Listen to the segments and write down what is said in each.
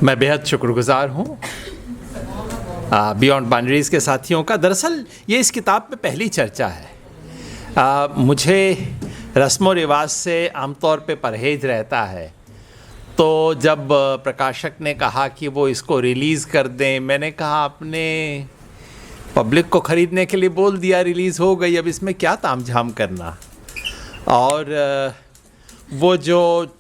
मैं बेहद शुक्रगुजार हूँ बियॉन्ड बाउंड्रीज़ के साथियों का। दरअसल ये इस किताब में पहली चर्चा है। मुझे रस्म व रिवाज से आमतौर पे परहेज रहता है, तो जब प्रकाशक ने कहा कि वो इसको रिलीज़ कर दें, मैंने कहा आपने पब्लिक को ख़रीदने के लिए बोल दिया, रिलीज़ हो गई, अब इसमें क्या तामझाम करना। और वो जो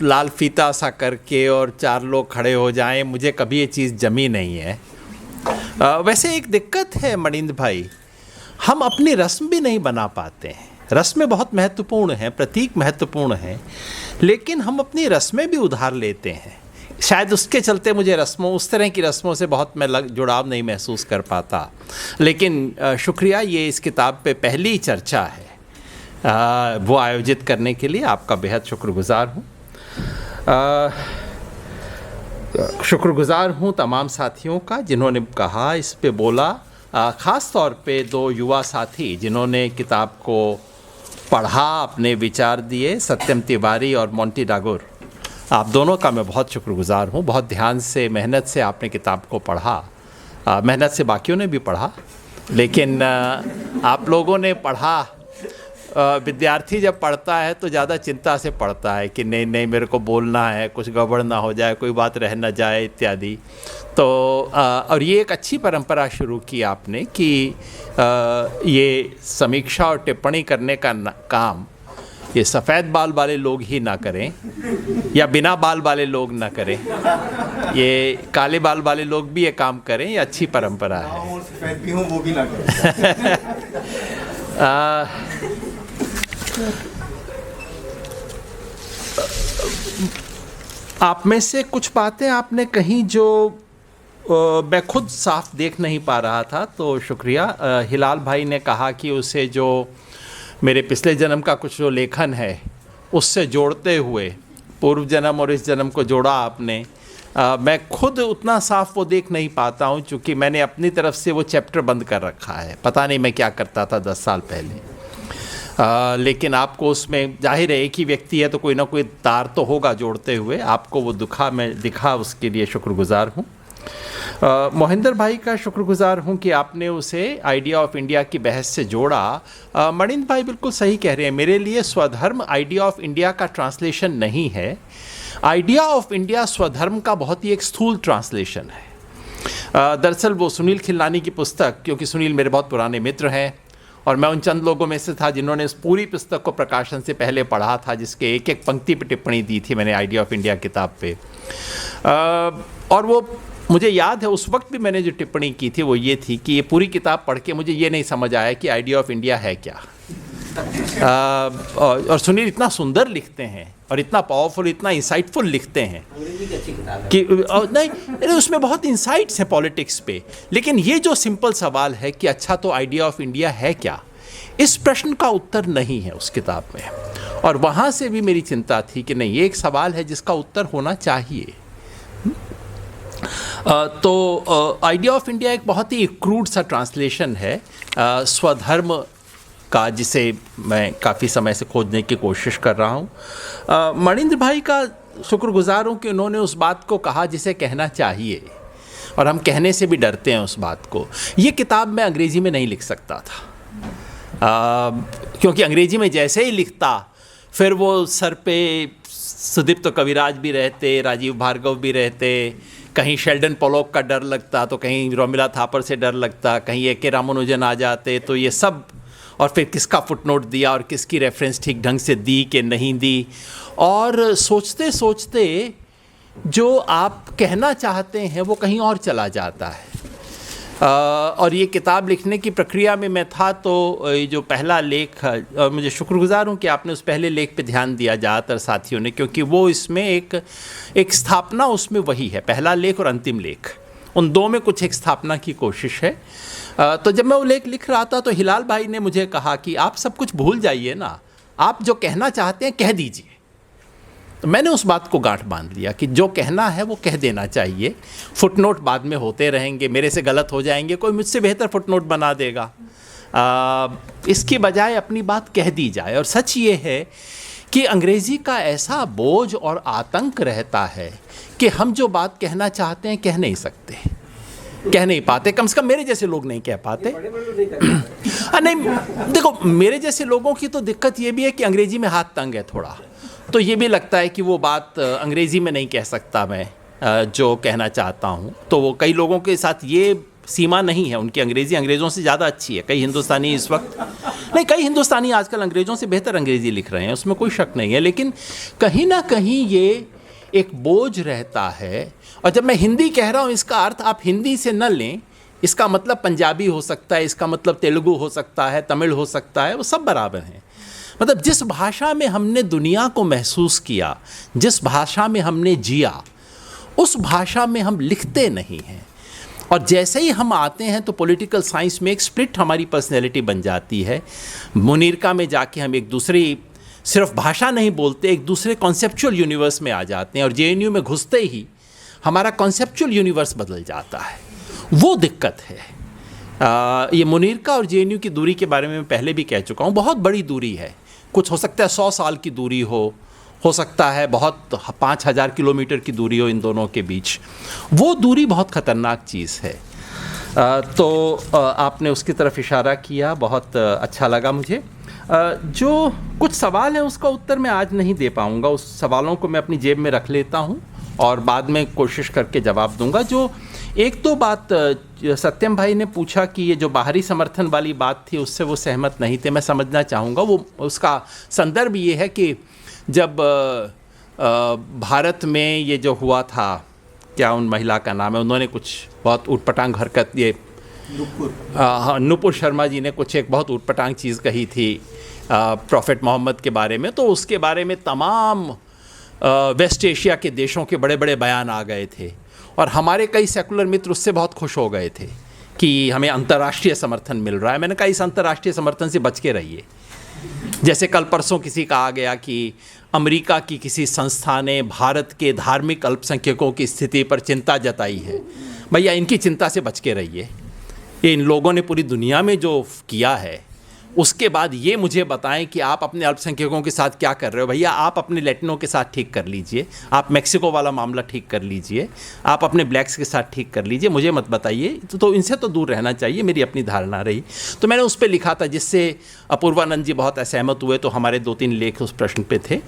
लाल फीता सा करके और चार लोग खड़े हो जाएं, मुझे कभी ये चीज़ जमी नहीं है। वैसे एक दिक्कत है मणिंद्र भाई, हम अपनी रस्म भी नहीं बना पाते हैं। रस्में बहुत महत्वपूर्ण हैं, प्रतीक महत्वपूर्ण हैं, लेकिन हम अपनी रस्में भी उधार लेते हैं। शायद उसके चलते मुझे उस तरह की रस्मों से बहुत मैं जुड़ाव नहीं महसूस कर पाता। लेकिन शुक्रिया, ये इस किताब पे पहली चर्चा है वो आयोजित करने के लिए आपका बेहद शुक्रगुजार हूँ। शुक्रगुजार हूँ तमाम साथियों का जिन्होंने कहा, इस पे बोला, ख़ास तौर पे दो युवा साथी जिन्होंने किताब को पढ़ा, अपने विचार दिए, सत्यम तिवारी और मोंटी डागुर। आप दोनों का मैं बहुत शुक्रगुजार हूँ। बहुत ध्यान से, मेहनत से आपने किताब को पढ़ा। मेहनत से बाकियों ने भी पढ़ा, लेकिन आप लोगों ने पढ़ा। विद्यार्थी जब पढ़ता है तो ज़्यादा चिंता से पढ़ता है कि नहीं मेरे को बोलना है, कुछ गड़बड़ ना हो जाए, कोई बात रह ना जाए इत्यादि। तो और ये एक अच्छी परंपरा शुरू की आपने कि ये समीक्षा और टिप्पणी करने का काम ये सफ़ेद बाल वाले लोग ही ना करें, या बिना बाल वाले लोग ना करें, ये काले बाल वाले लोग भी ये काम करें। ये अच्छी परंपरा है। सफ़ेद भी हों वो भी ना करें। आप में से कुछ बातें आपने कहीं जो मैं खुद साफ देख नहीं पा रहा था, तो शुक्रिया। हिलाल भाई ने कहा कि उसे जो मेरे पिछले जन्म का कुछ जो लेखन है उससे जोड़ते हुए पूर्व जन्म और इस जन्म को जोड़ा आपने। मैं खुद उतना साफ वो देख नहीं पाता हूँ, क्योंकि मैंने अपनी तरफ से वो चैप्टर बंद कर रखा है। पता नहीं मैं क्या करता था 10 साल पहले। लेकिन आपको उसमें जाहिर है एक ही व्यक्ति है तो कोई ना कोई तार तो होगा जोड़ते हुए। आपको वो दिखा, उसके लिए शुक्रगुजार हूँ। मोहिंदर भाई का शुक्रगुजार हूँ कि आपने उसे आइडिया ऑफ इंडिया की बहस से जोड़ा। मणिंद्र भाई बिल्कुल सही कह रहे हैं। मेरे लिए स्वधर्म आइडिया ऑफ इंडिया का ट्रांसलेशन नहीं है। आइडिया ऑफ इंडिया स्वधर्म का बहुत ही एक स्थूल ट्रांसलेशन है। दरअसल वो सुनील खिलनानी की पुस्तक, क्योंकि सुनील मेरे बहुत पुराने मित्र हैं और मैं उन चंद लोगों में से था जिन्होंने इस पूरी पुस्तक को प्रकाशन से पहले पढ़ा था, जिसके एक एक पंक्ति पे टिप्पणी दी थी मैंने आइडिया ऑफ इंडिया किताब पे। और वो मुझे याद है उस वक्त भी मैंने जो टिप्पणी की थी वो ये थी कि ये पूरी किताब पढ़ के मुझे ये नहीं समझ आया कि आइडिया ऑफ इंडिया है क्या। और सुनील इतना सुंदर लिखते हैं और इतना पावरफुल, इतना इंसाइटफुल लिखते हैं कि नहीं, उसमें बहुत इंसाइट्स हैं पॉलिटिक्स पे। लेकिन ये जो सिंपल सवाल है कि अच्छा तो आइडिया ऑफ इंडिया है क्या, इस प्रश्न का उत्तर नहीं है उस किताब में। और वहाँ से भी मेरी चिंता थी कि नहीं, ये एक सवाल है जिसका उत्तर होना चाहिए। तो आइडिया ऑफ इंडिया एक बहुत ही क्रूड सा ट्रांसलेशन है स्वधर्म का, जिसे मैं काफ़ी समय से खोजने की कोशिश कर रहा हूँ। मणिंद्र भाई का शुक्रगुजार हूँ कि उन्होंने उस बात को कहा जिसे कहना चाहिए, और हम कहने से भी डरते हैं उस बात को। ये किताब मैं अंग्रेज़ी में नहीं लिख सकता था, क्योंकि अंग्रेज़ी में जैसे ही लिखता फिर वो सर पे सुदीप्त कविराज भी रहते, राजीव भार्गव भी रहते, कहीं शेल्डन पोलॉक का डर लगता तो कहीं रोमिला थापर से डर लगता, कहीं ए.के. रामानुजन आ जाते, तो ये सब, और फिर किसका फुटनोट दिया और किसकी रेफरेंस ठीक ढंग से दी कि नहीं दी, और सोचते सोचते जो आप कहना चाहते हैं वो कहीं और चला जाता है। और ये किताब लिखने की प्रक्रिया में मैं था, तो ये जो पहला लेख, और मुझे शुक्रगुजार हूँ कि आपने उस पहले लेख पे ध्यान दिया ज़्यादातर साथियों ने, क्योंकि वो इसमें एक स्थापना उसमें वही है, पहला लेख और अंतिम लेख, उन दो में कुछ एक स्थापना की कोशिश है। तो जब मैं वो लेख लिख रहा था तो हिलाल भाई ने मुझे कहा कि आप सब कुछ भूल जाइए ना, आप जो कहना चाहते हैं कह दीजिए। तो मैंने उस बात को गांठ बांध लिया कि जो कहना है वो कह देना चाहिए, फुटनोट बाद में होते रहेंगे, मेरे से गलत हो जाएंगे, कोई मुझसे बेहतर फुटनोट बना देगा। इसकी बजाय अपनी बात कह दी जाए। और सच ये है कि अंग्रेज़ी का ऐसा बोझ और आतंक रहता है कि हम जो बात कहना चाहते हैं कह नहीं सकते, कह नहीं पाते, कम से कम मेरे जैसे लोग नहीं कह पाते। नहीं, देखो मेरे जैसे लोगों की तो दिक्कत ये भी है कि अंग्रेज़ी में हाथ तंग है थोड़ा, तो ये भी लगता है कि वो बात अंग्रेज़ी में नहीं कह सकता मैं जो कहना चाहता हूँ। तो वो कई लोगों के साथ ये सीमा नहीं है, उनकी अंग्रेज़ी अंग्रेज़ों से ज़्यादा अच्छी है। कई हिंदुस्तानी इस वक्त नहीं, कई हिंदुस्तानी आजकल अंग्रेज़ों से बेहतर अंग्रेज़ी लिख रहे हैं, उसमें कोई शक नहीं है, लेकिन कहीं ना कहीं ये एक बोझ रहता है। और जब मैं हिंदी कह रहा हूँ इसका अर्थ आप हिंदी से न लें, इसका मतलब पंजाबी हो सकता है, इसका मतलब तेलुगु हो सकता है, तमिल हो सकता है, वो सब बराबर हैं। मतलब जिस भाषा में हमने दुनिया को महसूस किया, जिस भाषा में हमने जिया, उस भाषा में हम लिखते नहीं हैं। और जैसे ही हम आते हैं तो पॉलिटिकल साइंस में एक स्प्लिट हमारी पर्सनैलिटी बन जाती है। मुनीरका में जाके हम एक दूसरी सिर्फ भाषा नहीं बोलते, एक दूसरे कॉन्सेप्चुअल यूनिवर्स में आ जाते हैं, और जेएनयू में घुसते ही हमारा कॉन्सेप्चुअल यूनिवर्स बदल जाता है। वो दिक्कत है। ये मुनीरका और जेएनयू की दूरी के बारे में मैं पहले भी कह चुका हूँ, बहुत बड़ी दूरी है। कुछ हो सकता है 100 साल की दूरी हो सकता है बहुत 5000 किलोमीटर की दूरी हो इन दोनों के बीच। वो दूरी बहुत ख़तरनाक चीज़ है। तो आपने उसकी तरफ इशारा किया, बहुत अच्छा लगा मुझे। जो कुछ सवाल हैं उसका उत्तर मैं आज नहीं दे पाऊँगा, उस सवालों को मैं अपनी जेब में रख लेता हूँ और बाद में कोशिश करके जवाब दूंगा। जो एक दो बात सत्यम भाई ने पूछा कि ये जो बाहरी समर्थन वाली बात थी उससे वो सहमत नहीं थे, मैं समझना चाहूँगा। वो उसका संदर्भ ये है कि जब भारत में ये जो हुआ था, क्या उन महिला का नाम है, उन्होंने कुछ बहुत ऊटपटांग हरकत, ये नुपुर शर्मा जी ने कुछ एक बहुत ऊटपटांग चीज़ कही थी प्रॉफेट मोहम्मद के बारे में, तो उसके बारे में तमाम वेस्ट एशिया के देशों के बड़े बड़े बयान आ गए थे, और हमारे कई सेकुलर मित्र उससे बहुत खुश हो गए थे कि हमें अंतर्राष्ट्रीय समर्थन मिल रहा है। मैंने कहा इस अंतर्राष्ट्रीय समर्थन से बच के रहिए। जैसे कल परसों किसी का आ गया कि अमेरिका की किसी संस्था ने भारत के धार्मिक अल्पसंख्यकों की स्थिति पर चिंता जताई है। भैया इनकी चिंता से बच के रहिए। ये इन लोगों ने पूरी दुनिया में जो किया है, उसके बाद ये मुझे बताएं कि आप अपने अल्पसंख्यकों के साथ क्या कर रहे हो। भैया आप अपने लैटिनों के साथ ठीक कर लीजिए, आप मैक्सिको वाला मामला ठीक कर लीजिए, आप अपने ब्लैक्स के साथ ठीक कर लीजिए, मुझे मत बताइए। तो इनसे तो दूर रहना चाहिए, मेरी अपनी धारणा रही। तो मैंने उस पर लिखा था, जिससे अपूर्वानंद जी बहुत असहमत हुए, तो हमारे 2-3 लेख उस प्रश्न पे थे।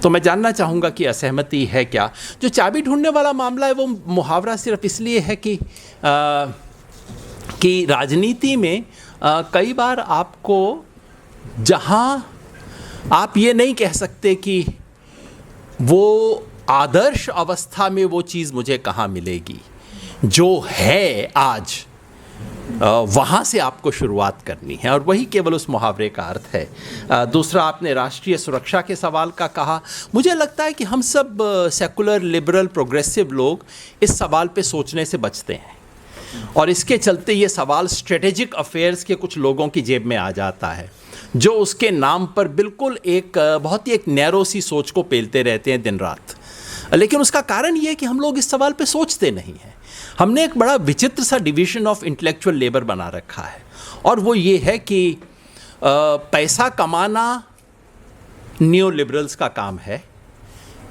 तो मैं जानना चाहूँगा कि असहमति है क्या। जो चाबी ढूंढने वाला मामला है, वो मुहावरा सिर्फ इसलिए है कि राजनीति में कई बार आपको जहां आप ये नहीं कह सकते कि वो आदर्श अवस्था में वो चीज़ मुझे कहाँ मिलेगी, जो है आज वहाँ से आपको शुरुआत करनी है, और वही केवल उस मुहावरे का अर्थ है। दूसरा, आपने राष्ट्रीय सुरक्षा के सवाल का कहा। मुझे लगता है कि हम सब सेकुलर, लिबरल, प्रोग्रेसिव लोग इस सवाल पे सोचने से बचते हैं, और इसके चलते ये सवाल स्ट्रेटेजिक अफेयर्स के कुछ लोगों की जेब में आ जाता है, जो उसके नाम पर बिल्कुल एक बहुत ही एक नैरो सी सोच को पेलते रहते हैं दिन रात। लेकिन उसका कारण ये है कि हम लोग इस सवाल पे सोचते नहीं हैं। हमने एक बड़ा विचित्र सा डिवीजन ऑफ इंटेलेक्चुअल लेबर बना रखा है, और वो ये है कि पैसा कमाना न्यू लिबरल्स का काम है,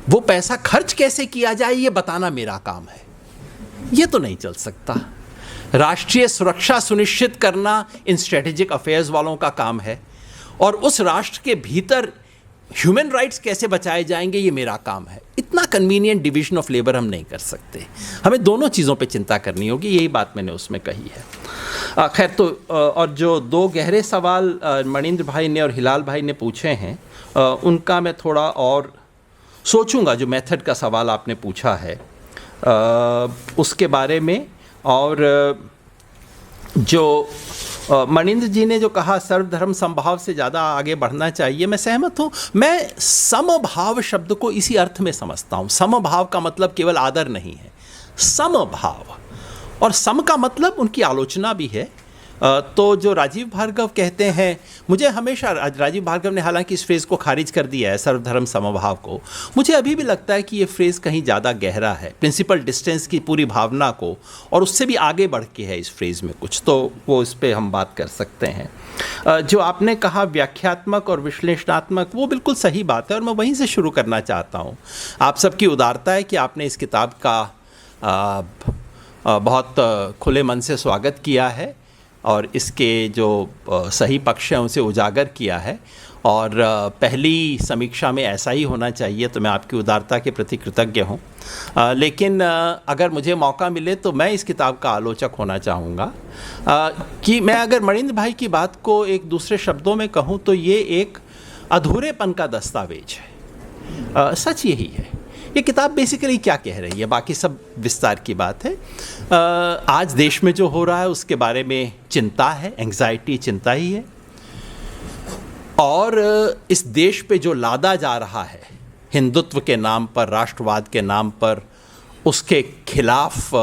वो पैसा खर्च कैसे किया जाए ये बताना मेरा काम है। ये तो नहीं चल सकता। राष्ट्रीय सुरक्षा सुनिश्चित करना इन स्ट्रेटेजिक अफेयर्स वालों का काम है, और उस राष्ट्र के भीतर ह्यूमन राइट्स कैसे बचाए जाएंगे ये मेरा काम है। इतना कन्वीनियंट डिवीजन ऑफ लेबर हम नहीं कर सकते, हमें दोनों चीज़ों पे चिंता करनी होगी। यही बात मैंने उसमें कही है। खैर, तो और जो 2 गहरे सवाल मणिंद्र भाई ने और हिलाल भाई ने पूछे हैं, उनका मैं थोड़ा और सोचूंगा। जो मेथड का सवाल आपने पूछा है उसके बारे में, और जो मणिंद्र जी ने जो कहा सर्वधर्म समभाव से ज़्यादा आगे बढ़ना चाहिए, मैं सहमत हूँ। मैं समभाव शब्द को इसी अर्थ में समझता हूँ। समभाव का मतलब केवल आदर नहीं है, समभाव, और सम का मतलब उनकी आलोचना भी है, तो जो राजीव भार्गव कहते हैं, मुझे हमेशा राजीव भार्गव ने हालांकि इस फ्रेज़ को खारिज कर दिया है, सर्वधर्म समभाव को, मुझे अभी भी लगता है कि ये फ्रेज़ कहीं ज़्यादा गहरा है, प्रिंसिपल डिस्टेंस की पूरी भावना को, और उससे भी आगे बढ़ के है इस फ्रेज़ में कुछ, तो वो इस पर हम बात कर सकते हैं। जो आपने कहा व्याख्यात्मक और विश्लेषणात्मक, वो बिल्कुल सही बात है और मैं वहीं से शुरू करना चाहता हूँ। आप सबकी उदारता है कि आपने इस किताब का बहुत खुले मन से स्वागत किया है और इसके जो सही पक्ष हैं उसे उजागर किया है, और पहली समीक्षा में ऐसा ही होना चाहिए, तो मैं आपकी उदारता के प्रति कृतज्ञ हूँ। लेकिन अगर मुझे मौका मिले तो मैं इस किताब का आलोचक होना चाहूँगा कि मैं अगर मणिंद्र भाई की बात को एक दूसरे शब्दों में कहूँ तो ये एक अधूरेपन का दस्तावेज है। सच यही है। ये किताब बेसिकली क्या कह रही है, बाकी सब विस्तार की बात है। आज देश में जो हो रहा है उसके बारे में चिंता है, एंग्जाइटी, चिंता ही है, और इस देश पे जो लादा जा रहा है हिंदुत्व के नाम पर, राष्ट्रवाद के नाम पर, उसके खिलाफ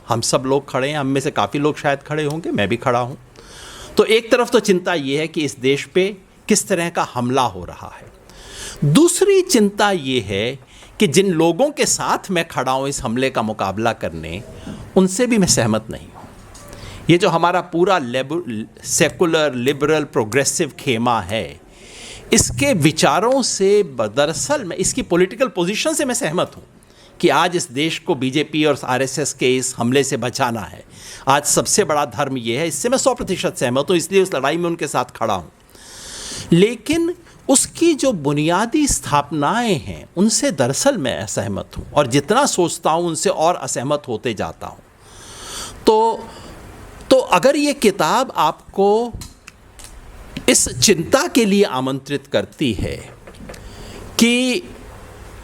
हम सब लोग खड़े हैं। हम में से काफ़ी लोग शायद खड़े होंगे, मैं भी खड़ा हूँ। तो एक तरफ तो चिंता ये है कि इस देश पे किस तरह का हमला हो रहा है। दूसरी चिंता ये है कि जिन लोगों के साथ मैं खड़ा हूँ इस हमले का मुकाबला करने, उनसे भी मैं सहमत नहीं हूँ। ये जो हमारा पूरा सेकुलर, लिबरल, प्रोग्रेसिव खेमा है, इसके विचारों से दरअसल मैं इसकी पॉलिटिकल पोजीशन से मैं सहमत हूँ कि आज इस देश को बीजेपी और आरएसएस के इस हमले से बचाना है। आज सबसे बड़ा धर्म ये है, इससे मैं 100% सहमत हूँ, इसलिए उस लड़ाई में उनके साथ खड़ा हूँ। लेकिन उसकी जो बुनियादी स्थापनाएं हैं उनसे दरअसल मैं असहमत हूँ, और जितना सोचता हूँ उनसे और असहमत होते जाता हूँ। तो अगर ये किताब आपको इस चिंता के लिए आमंत्रित करती है कि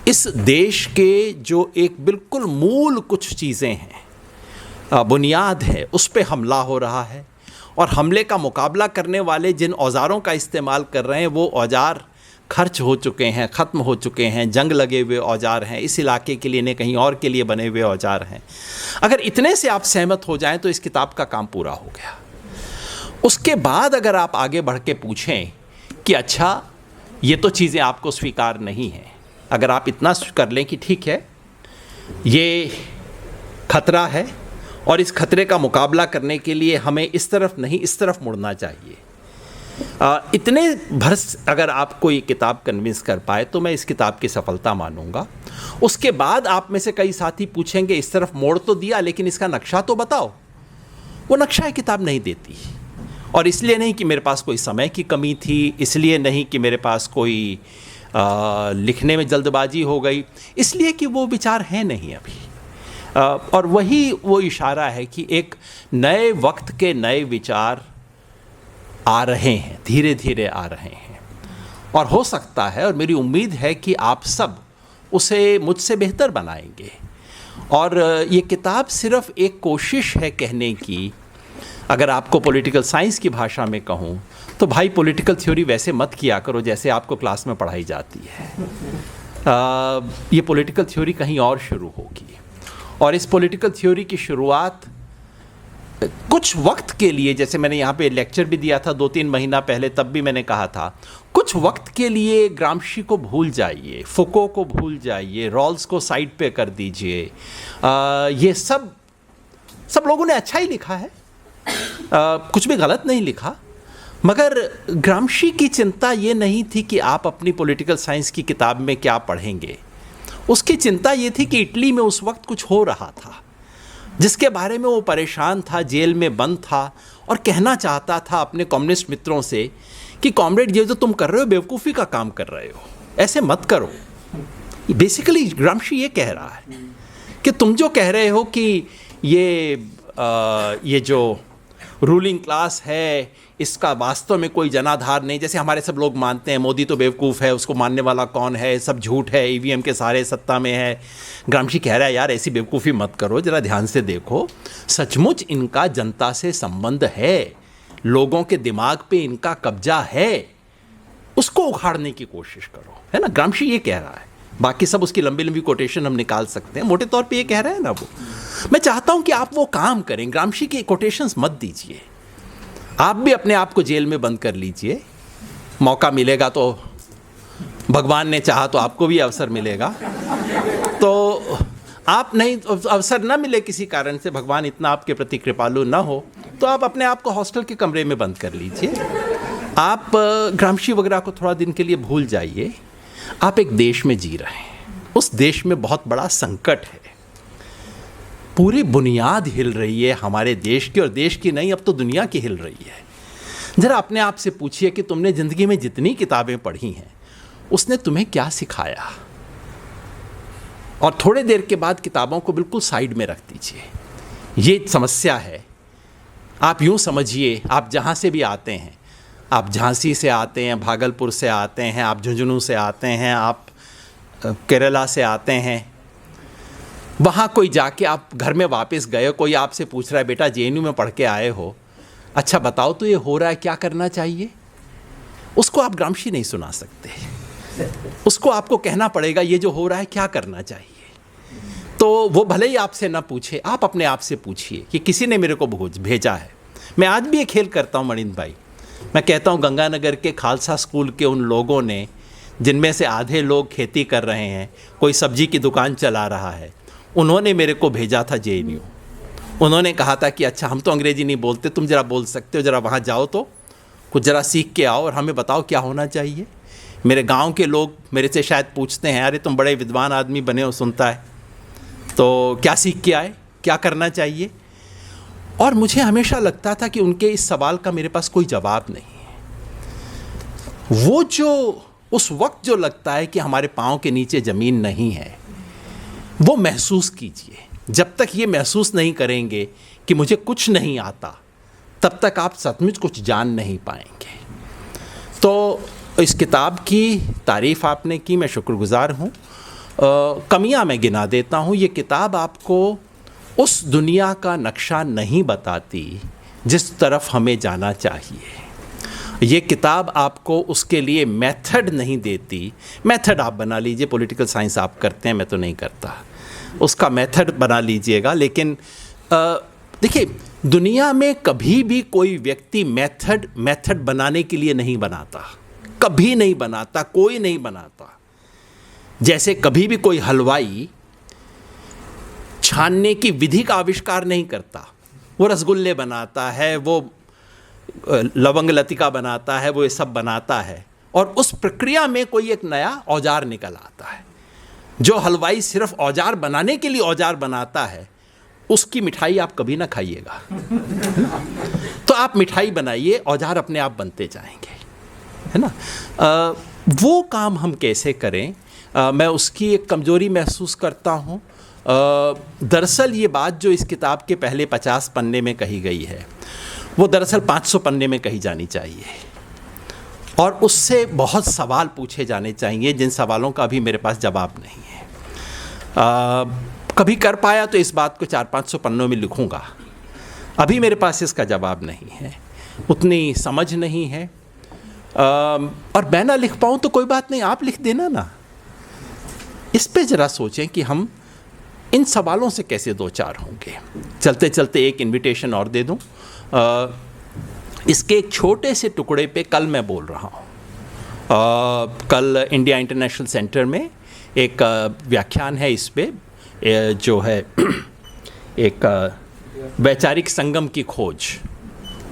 इस देश के जो एक बिल्कुल मूल कुछ चीज़ें हैं, बुनियाद है, उस पे हमला हो रहा है, और हमले का मुकाबला करने वाले जिन औज़ारों का इस्तेमाल कर रहे हैं वो औज़ार खर्च हो चुके हैं, ख़त्म हो चुके हैं, जंग लगे हुए औज़ार हैं, इस इलाके के लिए नहीं कहीं और के लिए बने हुए औज़ार हैं। अगर इतने से आप सहमत हो जाएं तो इस किताब का काम पूरा हो गया। उसके बाद अगर आप आगे बढ़ के पूछें कि अच्छा ये तो चीज़ें आपको स्वीकार नहीं हैं, अगर आप इतना कर लें कि ठीक है ये खतरा है और इस खतरे का मुकाबला करने के लिए हमें इस तरफ नहीं इस तरफ मुड़ना चाहिए, इतने भर अगर आपको ये किताब कन्विंस कर पाए तो मैं इस किताब की सफलता मानूंगा। उसके बाद आप में से कई साथी पूछेंगे इस तरफ मोड़ तो दिया लेकिन इसका नक्शा तो बताओ। वो नक्शा ये किताब नहीं देती, और इसलिए नहीं कि मेरे पास कोई समय की कमी थी, इसलिए नहीं कि मेरे पास कोई लिखने में जल्दबाजी हो गई, इसलिए कि वो विचार हैं नहीं अभी। और वही वो इशारा है कि एक नए वक्त के नए विचार आ रहे हैं, धीरे धीरे आ रहे हैं, और हो सकता है और मेरी उम्मीद है कि आप सब उसे मुझसे बेहतर बनाएंगे। और ये किताब सिर्फ एक कोशिश है कहने की, अगर आपको पॉलिटिकल साइंस की भाषा में कहूँ तो भाई पॉलिटिकल थ्योरी वैसे मत किया करो जैसे आपको क्लास में पढ़ाई जाती है। ये पॉलिटिकल थ्योरी कहीं और शुरू होगी, और इस पॉलिटिकल थ्योरी की शुरुआत कुछ वक्त के लिए, जैसे मैंने यहाँ पे लेक्चर भी दिया था 2-3 महीना पहले, तब भी मैंने कहा था कुछ वक्त के लिए ग्रामशी को भूल जाइए, फुको को भूल जाइए, रॉल्स को साइड पे कर दीजिए। ये सब लोगों ने अच्छा ही लिखा है, कुछ भी गलत नहीं लिखा, मगर ग्रामशी की चिंता ये नहीं थी कि आप अपनी पॉलिटिकल साइंस की किताब में क्या पढ़ेंगे। उसकी चिंता ये थी कि इटली में उस वक्त कुछ हो रहा था जिसके बारे में वो परेशान था, जेल में बंद था, और कहना चाहता था अपने कम्युनिस्ट मित्रों से कि कॉमरेड ये जो तुम कर रहे हो बेवकूफ़ी का काम कर रहे हो, ऐसे मत करो। बेसिकली ग्रामशी ये कह रहा है कि तुम जो कह रहे हो कि ये जो रूलिंग क्लास है इसका वास्तव में कोई जनाधार नहीं, जैसे हमारे सब लोग मानते हैं मोदी तो बेवकूफ़ है, उसको मानने वाला कौन है, सब झूठ है, ईवीएम के सारे सत्ता में है। ग्रामशी कह रहा है यार ऐसी बेवकूफ़ी मत करो, ज़रा ध्यान से देखो, सचमुच इनका जनता से संबंध है, लोगों के दिमाग पे इनका कब्जा है, उसको उखाड़ने की कोशिश करो, है ना। ग्रामशी ये कह रहा है, बाकी सब उसकी लंबी लंबी कोटेशन हम निकाल सकते हैं, मोटे तौर पे ये कह रहे हैं ना वो। मैं चाहता हूँ कि आप वो काम करें, ग्रामशी की कोटेशंस मत दीजिए, आप भी अपने आप को जेल में बंद कर लीजिए, मौका मिलेगा तो भगवान ने चाहा तो आपको भी अवसर मिलेगा। तो आप नहीं, अवसर ना मिले किसी कारण से, भगवान इतना आपके प्रति कृपालु ना हो, तो आप अपने आप को हॉस्टल के कमरे में बंद कर लीजिए। आप ग्रामशी वगैरह को थोड़ा दिन के लिए भूल जाइए। आप एक देश में जी रहे हैं, उस देश में बहुत बड़ा संकट है, पूरी बुनियाद हिल रही है हमारे देश की, और देश की नहीं अब तो दुनिया की हिल रही है। ज़रा अपने आप से पूछिए कि तुमने ज़िंदगी में जितनी किताबें पढ़ी हैं उसने तुम्हें क्या सिखाया, और थोड़े देर के बाद किताबों को बिल्कुल साइड में रख दीजिए। ये समस्या है। आप यूँ समझिए, आप जहाँ से भी आते हैं, आप झांसी से आते हैं, भागलपुर से आते हैं, आप झुंझुनू से आते हैं, आप केरला से आते हैं, वहाँ कोई जाके आप घर में वापस गए, कोई आपसे पूछ रहा है बेटा जेएनयू में पढ़ के आए हो, अच्छा बताओ तो ये हो रहा है, क्या करना चाहिए? उसको आप ग्रामशी नहीं सुना सकते, उसको आपको कहना पड़ेगा ये जो हो रहा है क्या करना चाहिए। तो वो भले ही आपसे ना पूछे, आप अपने आप से पूछिए कि किसी ने मेरे को भेजा है। मैं आज भी एक खेल करता हूँ मणिंद्र भाई, मैं कहता हूँ गंगानगर के खालसा स्कूल के उन लोगों ने, जिनमें से आधे लोग खेती कर रहे हैं, कोई सब्जी की दुकान चला रहा है, उन्होंने मेरे को भेजा था जेएनयू। उन्होंने कहा था कि अच्छा हम तो अंग्रेज़ी नहीं बोलते, तुम ज़रा बोल सकते हो, ज़रा वहाँ जाओ तो कुछ ज़रा सीख के आओ और हमें बताओ क्या होना चाहिए। मेरे गांव के लोग मेरे से शायद पूछते हैं, अरे तुम बड़े विद्वान आदमी बने हो, सुनता है, तो क्या सीख के आए, क्या करना चाहिए? और मुझे हमेशा लगता था कि उनके इस सवाल का मेरे पास कोई जवाब नहीं है। वो जो उस वक्त जो लगता है कि हमारे पाँव के नीचे ज़मीन नहीं है, वो महसूस कीजिए। जब तक ये महसूस नहीं करेंगे कि मुझे कुछ नहीं आता, तब तक आप सचमुच कुछ जान नहीं पाएंगे। तो इस किताब की तारीफ़ आपने की, मैं शुक्रगुज़ार हूँ। कमियां मैं गिना देता हूँ। ये किताब आपको उस दुनिया का नक्शा नहीं बताती जिस तरफ हमें जाना चाहिए। ये किताब आपको उसके लिए मेथड नहीं देती। मेथड आप बना लीजिए, पॉलिटिकल साइंस आप करते हैं, मैं तो नहीं करता, उसका मेथड बना लीजिएगा। लेकिन देखिए, दुनिया में कभी भी कोई व्यक्ति मेथड बनाने के लिए नहीं बनाता, कभी नहीं बनाता, कोई नहीं बनाता। जैसे कभी भी कोई हलवाई छानने की विधि का आविष्कार नहीं करता, वो रसगुल्ले बनाता है, वो लवंग लतिका बनाता है, वो ये सब बनाता है, और उस प्रक्रिया में कोई एक नया औजार निकल आता है। जो हलवाई सिर्फ औजार बनाने के लिए औजार बनाता है, उसकी मिठाई आप कभी ना खाइएगा। तो आप मिठाई बनाइए, औजार अपने आप बनते जाएंगे, है ना। वो काम हम कैसे करें, मैं उसकी एक कमज़ोरी महसूस करता हूँ। दरअसल ये बात जो इस किताब के पहले 50 पन्ने में कही गई है, वो दरअसल 500 पन्ने में कही जानी चाहिए, और उससे बहुत सवाल पूछे जाने चाहिए जिन सवालों का अभी मेरे पास जवाब नहीं है। कभी कर पाया तो इस बात को 400-500 पन्नों में लिखूँगा, अभी मेरे पास इसका जवाब नहीं है, उतनी समझ नहीं है। और मैं ना लिख पाऊँ तो कोई बात नहीं, आप लिख देना ना। इस पे ज़रा सोचें कि हम इन सवालों से कैसे दो चार होंगे। चलते चलते एक इनविटेशन और दे दूं। इसके एक छोटे से टुकड़े पे कल मैं बोल रहा हूँ। कल इंडिया इंटरनेशनल सेंटर में एक व्याख्यान है इस पे, जो है एक वैचारिक संगम की खोज,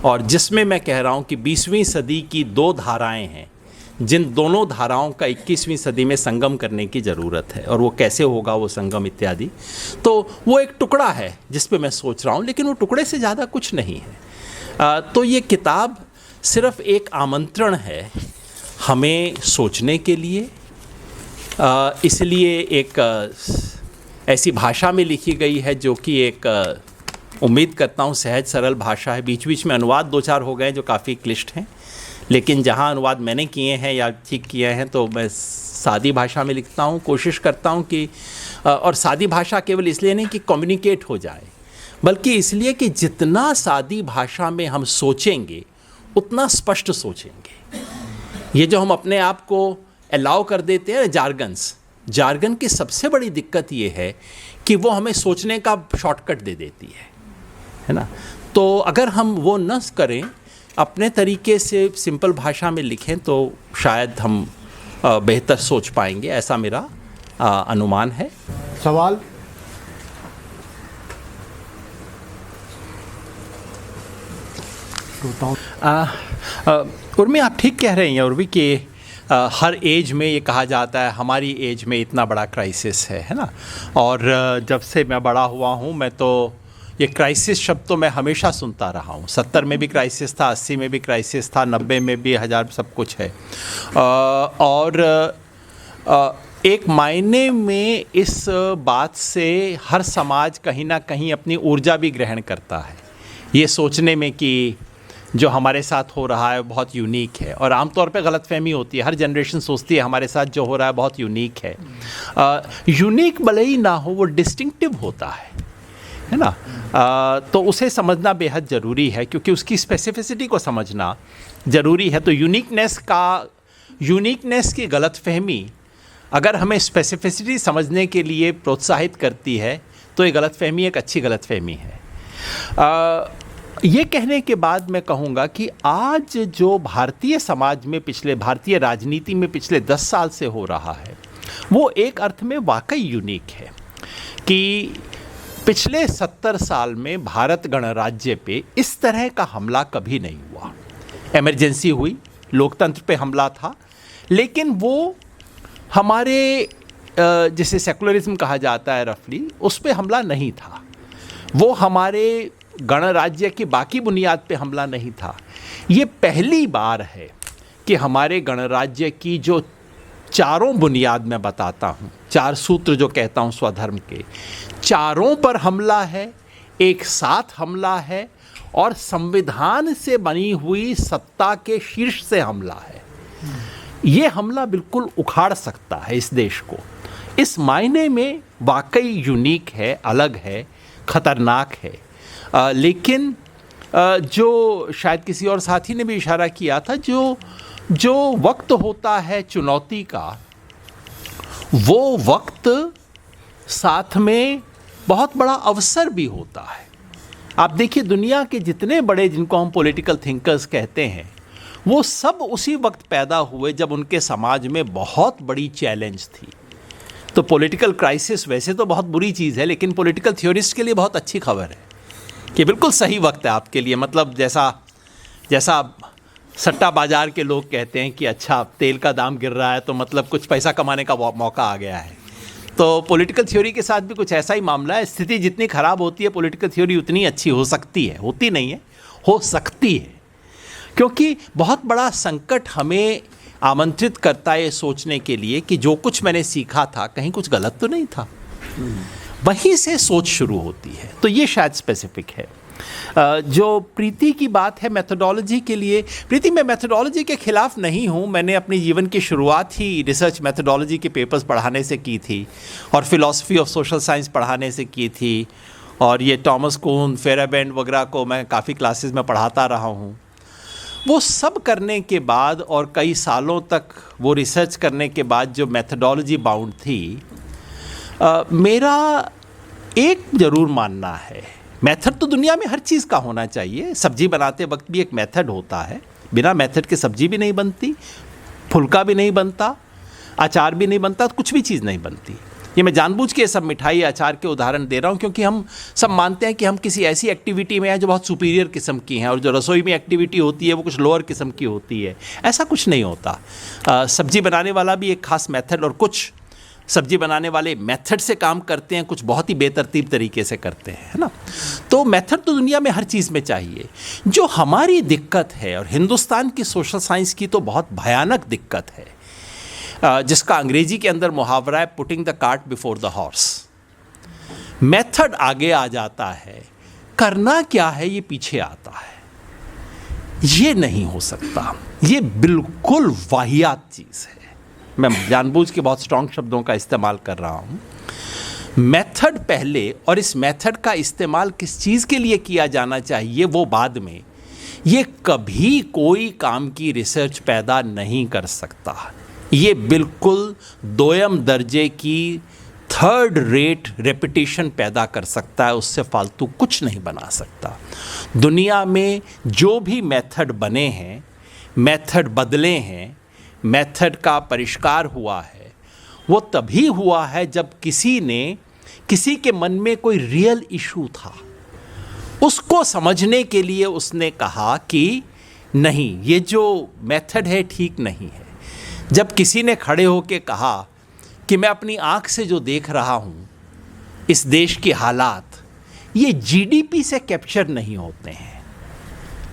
और जिसमें मैं कह रहा हूँ कि 20वीं सदी की दो धाराएं हैं, जिन दोनों धाराओं का 21वीं सदी में संगम करने की ज़रूरत है, और वो कैसे होगा वो संगम इत्यादि। तो वो एक टुकड़ा है जिस पे मैं सोच रहा हूँ, लेकिन वो टुकड़े से ज़्यादा कुछ नहीं है। तो ये किताब सिर्फ एक आमंत्रण है हमें सोचने के लिए। इसलिए एक ऐसी भाषा में लिखी गई है जो कि एक उम्मीद करता हूँ सहज सरल भाषा है। बीच बीच में अनुवाद दो चार हो गए जो काफ़ी क्लिष्ट हैं, लेकिन जहाँ अनुवाद मैंने किए हैं या ठीक किए हैं तो मैं सादी भाषा में लिखता हूँ। कोशिश करता हूँ कि, और सादी भाषा केवल इसलिए नहीं कि कम्युनिकेट हो जाए, बल्कि इसलिए कि जितना सादी भाषा में हम सोचेंगे उतना स्पष्ट सोचेंगे। ये जो हम अपने आप को अलाउ कर देते हैं जार्गन की सबसे बड़ी दिक्कत ये है कि वो हमें सोचने का शॉर्टकट दे देती है ना। तो अगर हम वो न करें, अपने तरीके से सिंपल भाषा में लिखें तो शायद हम बेहतर सोच पाएंगे, ऐसा मेरा अनुमान है। सवाल। उर्मी, आप ठीक कह रहे हैं उर्वी कि हर एज में ये कहा जाता है हमारी एज में इतना बड़ा क्राइसिस है ना। और जब से मैं बड़ा हुआ हूँ मैं तो ये क्राइसिस शब्द तो मैं हमेशा सुनता रहा हूँ। 70 में भी क्राइसिस था, 80 में भी क्राइसिस था, 90 में भी, 1000 सब कुछ है। और एक मायने में इस बात से हर समाज कहीं ना कहीं अपनी ऊर्जा भी ग्रहण करता है, ये सोचने में कि जो हमारे साथ हो रहा है बहुत यूनिक है। और आमतौर पे गलतफहमी होती है, हर जनरेशन सोचती है हमारे साथ जो हो रहा है बहुत यूनिक है। यूनिक भले ही ना हो, वो डिस्टिंक्टिव होता है ना। तो उसे समझना बेहद ज़रूरी है, क्योंकि उसकी स्पेसिफिसिटी को समझना ज़रूरी है। तो यूनिकनेस की गलतफहमी अगर हमें स्पेसिफिसिटी समझने के लिए प्रोत्साहित करती है तो ये गलतफहमी एक अच्छी गलतफहमी है। ये कहने के बाद मैं कहूँगा कि आज जो भारतीय समाज में भारतीय राजनीति में पिछले 10 साल से हो रहा है वो एक अर्थ में वाकई यूनिक है कि पिछले 70 साल में भारत गणराज्य पे इस तरह का हमला कभी नहीं हुआ। इमरजेंसी हुई, लोकतंत्र पे हमला था, लेकिन वो हमारे जिसे सेकुलरिज्म कहा जाता है रफली, उस पे हमला नहीं था। वो हमारे गणराज्य की बाकी बुनियाद पे हमला नहीं था। ये पहली बार है कि हमारे गणराज्य की जो चारों बुनियाद मैं बताता हूँ, 4 सूत्र जो कहता हूँ स्वधर्म के, चारों पर हमला है, एक साथ हमला है और संविधान से बनी हुई सत्ता के शीर्ष से हमला है। ये हमला बिल्कुल उखाड़ सकता है इस देश को। इस मायने में वाकई यूनिक है, अलग है, खतरनाक है। लेकिन जो शायद किसी और साथी ने भी इशारा किया था, जो वक्त होता है चुनौती का, वो वक्त साथ में बहुत बड़ा अवसर भी होता है। आप देखिए दुनिया के जितने बड़े, जिनको हम पॉलिटिकल थिंकर्स कहते हैं, वो सब उसी वक्त पैदा हुए जब उनके समाज में बहुत बड़ी चैलेंज थी। तो पॉलिटिकल क्राइसिस वैसे तो बहुत बुरी चीज़ है, लेकिन पॉलिटिकल थ्योरिस्ट के लिए बहुत अच्छी खबर है कि बिल्कुल सही वक्त है आपके लिए। मतलब जैसा सट्टा बाज़ार के लोग कहते हैं कि अच्छा तेल का दाम गिर रहा है तो मतलब कुछ पैसा कमाने का मौका आ गया है, तो पॉलिटिकल थ्योरी के साथ भी कुछ ऐसा ही मामला है। स्थिति जितनी ख़राब होती है पॉलिटिकल थ्योरी उतनी अच्छी हो सकती है, होती नहीं है, हो सकती है, क्योंकि बहुत बड़ा संकट हमें आमंत्रित करता है ये सोचने के लिए कि जो कुछ मैंने सीखा था कहीं कुछ गलत तो नहीं था। वहीं से सोच शुरू होती है। तो ये शायद स्पेसिफिक है। जो प्रीति की बात है मेथोडोलॉजी के लिए, प्रीति, मैं मेथोडोलॉजी के खिलाफ नहीं हूँ। मैंने अपने जीवन की शुरुआत ही रिसर्च मेथोडोलॉजी के पेपर्स पढ़ाने से की थी और फिलॉसफी ऑफ सोशल साइंस पढ़ाने से की थी, और ये टॉमस कुहन, फेराबेंड वगैरह को मैं काफ़ी क्लासेस में पढ़ाता रहा हूँ। वो सब करने के बाद और कई सालों तक वो रिसर्च करने के बाद जो मेथोडोलॉजी बाउंड थी, मेरा एक ज़रूर मानना है, मेथड तो दुनिया में हर चीज़ का होना चाहिए। सब्जी बनाते वक्त भी एक मेथड होता है, बिना मेथड के सब्जी भी नहीं बनती, फुल्का भी नहीं बनता, अचार भी नहीं बनता, कुछ भी चीज़ नहीं बनती। ये मैं जानबूझ के सब मिठाई अचार के उदाहरण दे रहा हूँ क्योंकि हम सब मानते हैं कि हम किसी ऐसी एक्टिविटी में हैं जो बहुत सुपीरियर किस्म की हैं, और जो रसोई में एक्टिविटी होती है वो कुछ लोअर किस्म की होती है। ऐसा कुछ नहीं होता। सब्जी बनाने वाला भी एक खास मेथड, और कुछ सब्जी बनाने वाले मेथड से काम करते हैं, कुछ बहुत ही बेतरतीब तरीके से करते हैं, है ना। तो मेथड तो दुनिया में हर चीज़ में चाहिए। जो हमारी दिक्कत है, और हिंदुस्तान की सोशल साइंस की तो बहुत भयानक दिक्कत है, जिसका अंग्रेजी के अंदर मुहावरा है putting the cart before the horse. Method आगे आ जाता है, करना क्या है ये पीछे आता है। ये नहीं हो सकता, ये बिल्कुल वाहियात चीज़ है। मैं जानबूझ के बहुत स्ट्रॉन्ग शब्दों का इस्तेमाल कर रहा हूँ। मेथड पहले, और इस मेथड का इस्तेमाल किस चीज़ के लिए किया जाना चाहिए वो बाद में। ये कभी कोई काम की रिसर्च पैदा नहीं कर सकता। ये बिल्कुल दोयम दर्जे की, थर्ड रेट रेपुटेशन पैदा कर सकता है, उससे फालतू कुछ नहीं बना सकता। दुनिया में जो भी मेथड बने हैं, मेथड बदले हैं, मेथड का परिष्कार हुआ है, वो तभी हुआ है जब किसी के मन में कोई रियल इशू था। उसको समझने के लिए उसने कहा कि नहीं, ये जो मेथड है ठीक नहीं है। जब किसी ने खड़े होकर कहा कि मैं अपनी आँख से जो देख रहा हूँ इस देश के हालात, ये जीडीपी से कैप्चर नहीं होते हैं,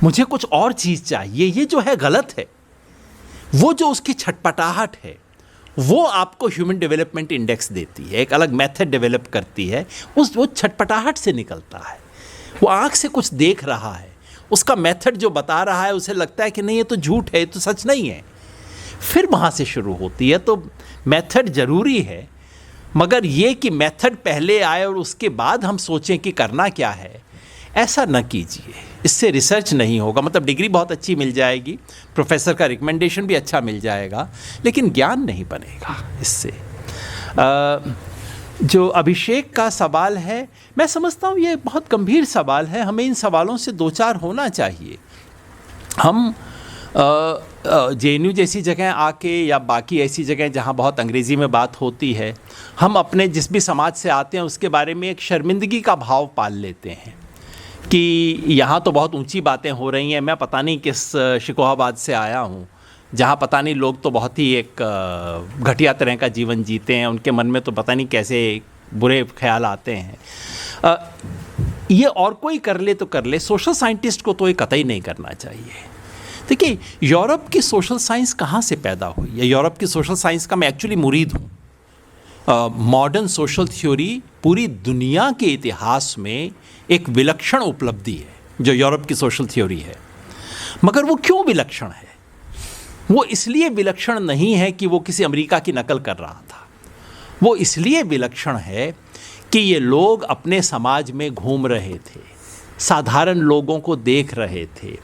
मुझे कुछ और चीज़ चाहिए, ये जो है गलत है। वो जो उसकी छटपटाहट है वो आपको ह्यूमन डेवलपमेंट इंडेक्स देती है, एक अलग मेथड डेवलप करती है, वो छटपटाहट से निकलता है। वो आँख से कुछ देख रहा है, उसका मेथड जो बता रहा है उसे लगता है कि नहीं ये तो झूठ है, ये तो सच नहीं है। फिर वहाँ से शुरू होती है। तो मेथड ज़रूरी है, मगर ये कि मेथड पहले आए और उसके बाद हम सोचें कि करना क्या है, ऐसा न कीजिए। इससे रिसर्च नहीं होगा। मतलब डिग्री बहुत अच्छी मिल जाएगी, प्रोफेसर का रिकमेंडेशन भी अच्छा मिल जाएगा, लेकिन ज्ञान नहीं बनेगा इससे। जो अभिषेक का सवाल है, मैं समझता हूँ ये बहुत गंभीर सवाल है, हमें इन सवालों से दो चार होना चाहिए। हम JNU जैसी जगह आके या बाकी ऐसी जगह जहाँ बहुत अंग्रेज़ी में बात होती है, हम अपने जिस भी समाज से आते हैं उसके बारे में एक शर्मिंदगी का भाव पाल लेते हैं कि यहाँ तो बहुत ऊंची बातें हो रही हैं, मैं पता नहीं किस शिकोहाबाद से आया हूँ जहाँ पता नहीं लोग तो बहुत ही एक घटिया तरह का जीवन जीते हैं, उनके मन में तो पता नहीं कैसे बुरे ख्याल आते हैं। ये और कोई कर ले तो कर ले, सोशल साइंटिस्ट को तो ये कतई नहीं करना चाहिए। देखिए, यूरोप की सोशल साइंस कहाँ से पैदा हुई है? यूरोप की सोशल साइंस का मैं एक्चुअली मुरीद हूँ। मॉडर्न सोशल थ्योरी पूरी दुनिया के इतिहास में एक विलक्षण उपलब्धि है जो यूरोप की सोशल थ्योरी है। मगर वो क्यों विलक्षण है? वो इसलिए विलक्षण नहीं है कि वो किसी अमेरिका की नकल कर रहा था। वो इसलिए विलक्षण है कि ये लोग अपने समाज में घूम रहे थे, साधारण लोगों को देख रहे थे।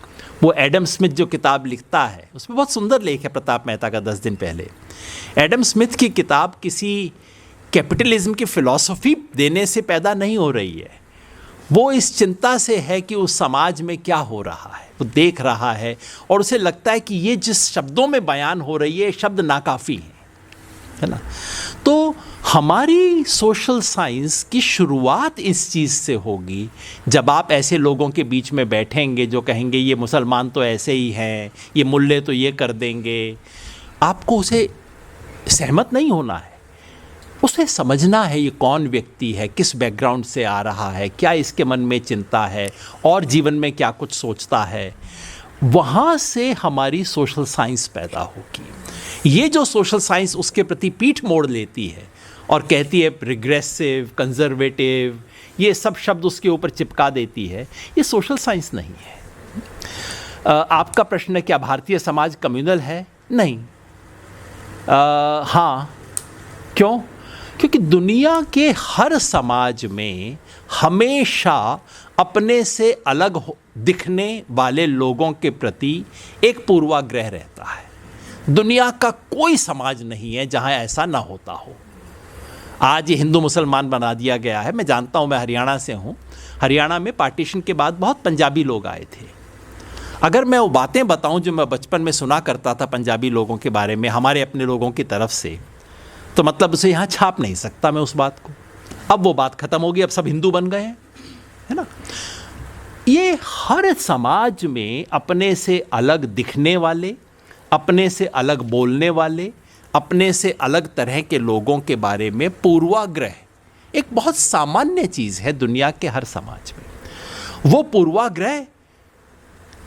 वो एडम स्मिथ जो किताब लिखता है उसमें बहुत सुंदर लेख है, प्रताप मेहता का 10 दिन पहले। एडम स्मिथ की किताब किसी कैपिटलिज्म की फ़िलॉसफी देने से पैदा नहीं हो रही है, वो इस चिंता से है कि उस समाज में क्या हो रहा है, वो देख रहा है और उसे लगता है कि ये जिस शब्दों में बयान हो रही है शब्द नाकाफ़ी है ना। तो हमारी सोशल साइंस की शुरुआत इस चीज़ से होगी जब आप ऐसे लोगों के बीच में बैठेंगे जो कहेंगे ये मुसलमान तो ऐसे ही हैं, ये मुल्ले तो ये कर देंगे। आपको उसे सहमत नहीं होना है, उसे समझना है ये कौन व्यक्ति है, किस बैकग्राउंड से आ रहा है, क्या इसके मन में चिंता है और जीवन में क्या कुछ सोचता है। वहाँ से हमारी सोशल साइंस पैदा होगी। ये जो सोशल साइंस उसके प्रति पीठ मोड़ लेती है और कहती है रिग्रेसिव, कंजर्वेटिव, ये सब शब्द उसके ऊपर चिपका देती है, ये सोशल साइंस नहीं है। आपका प्रश्न है क्या भारतीय समाज कम्युनल है? नहीं। हाँ, क्यों? क्योंकि दुनिया के हर समाज में हमेशा अपने से अलग दिखने वाले लोगों के प्रति एक पूर्वाग्रह रहता है। दुनिया का कोई समाज नहीं है जहाँ ऐसा ना होता हो। आज ये हिंदू मुसलमान बना दिया गया है। मैं जानता हूँ, मैं हरियाणा से हूँ। हरियाणा में पार्टीशन के बाद बहुत पंजाबी लोग आए थे। अगर मैं वो बातें बताऊँ जो मैं बचपन में सुना करता था पंजाबी लोगों के बारे में हमारे अपने लोगों की तरफ से, तो मतलब उसे यहाँ छाप नहीं सकता मैं उस बात को। अब वो बात ख़त्म हो गई, अब सब हिंदू बन गए हैं, है ना। ये हर समाज में अपने से अलग दिखने वाले, अपने से अलग बोलने वाले, अपने से अलग तरह के लोगों के बारे में पूर्वाग्रह एक बहुत सामान्य चीज़ है दुनिया के हर समाज में। वो पूर्वाग्रह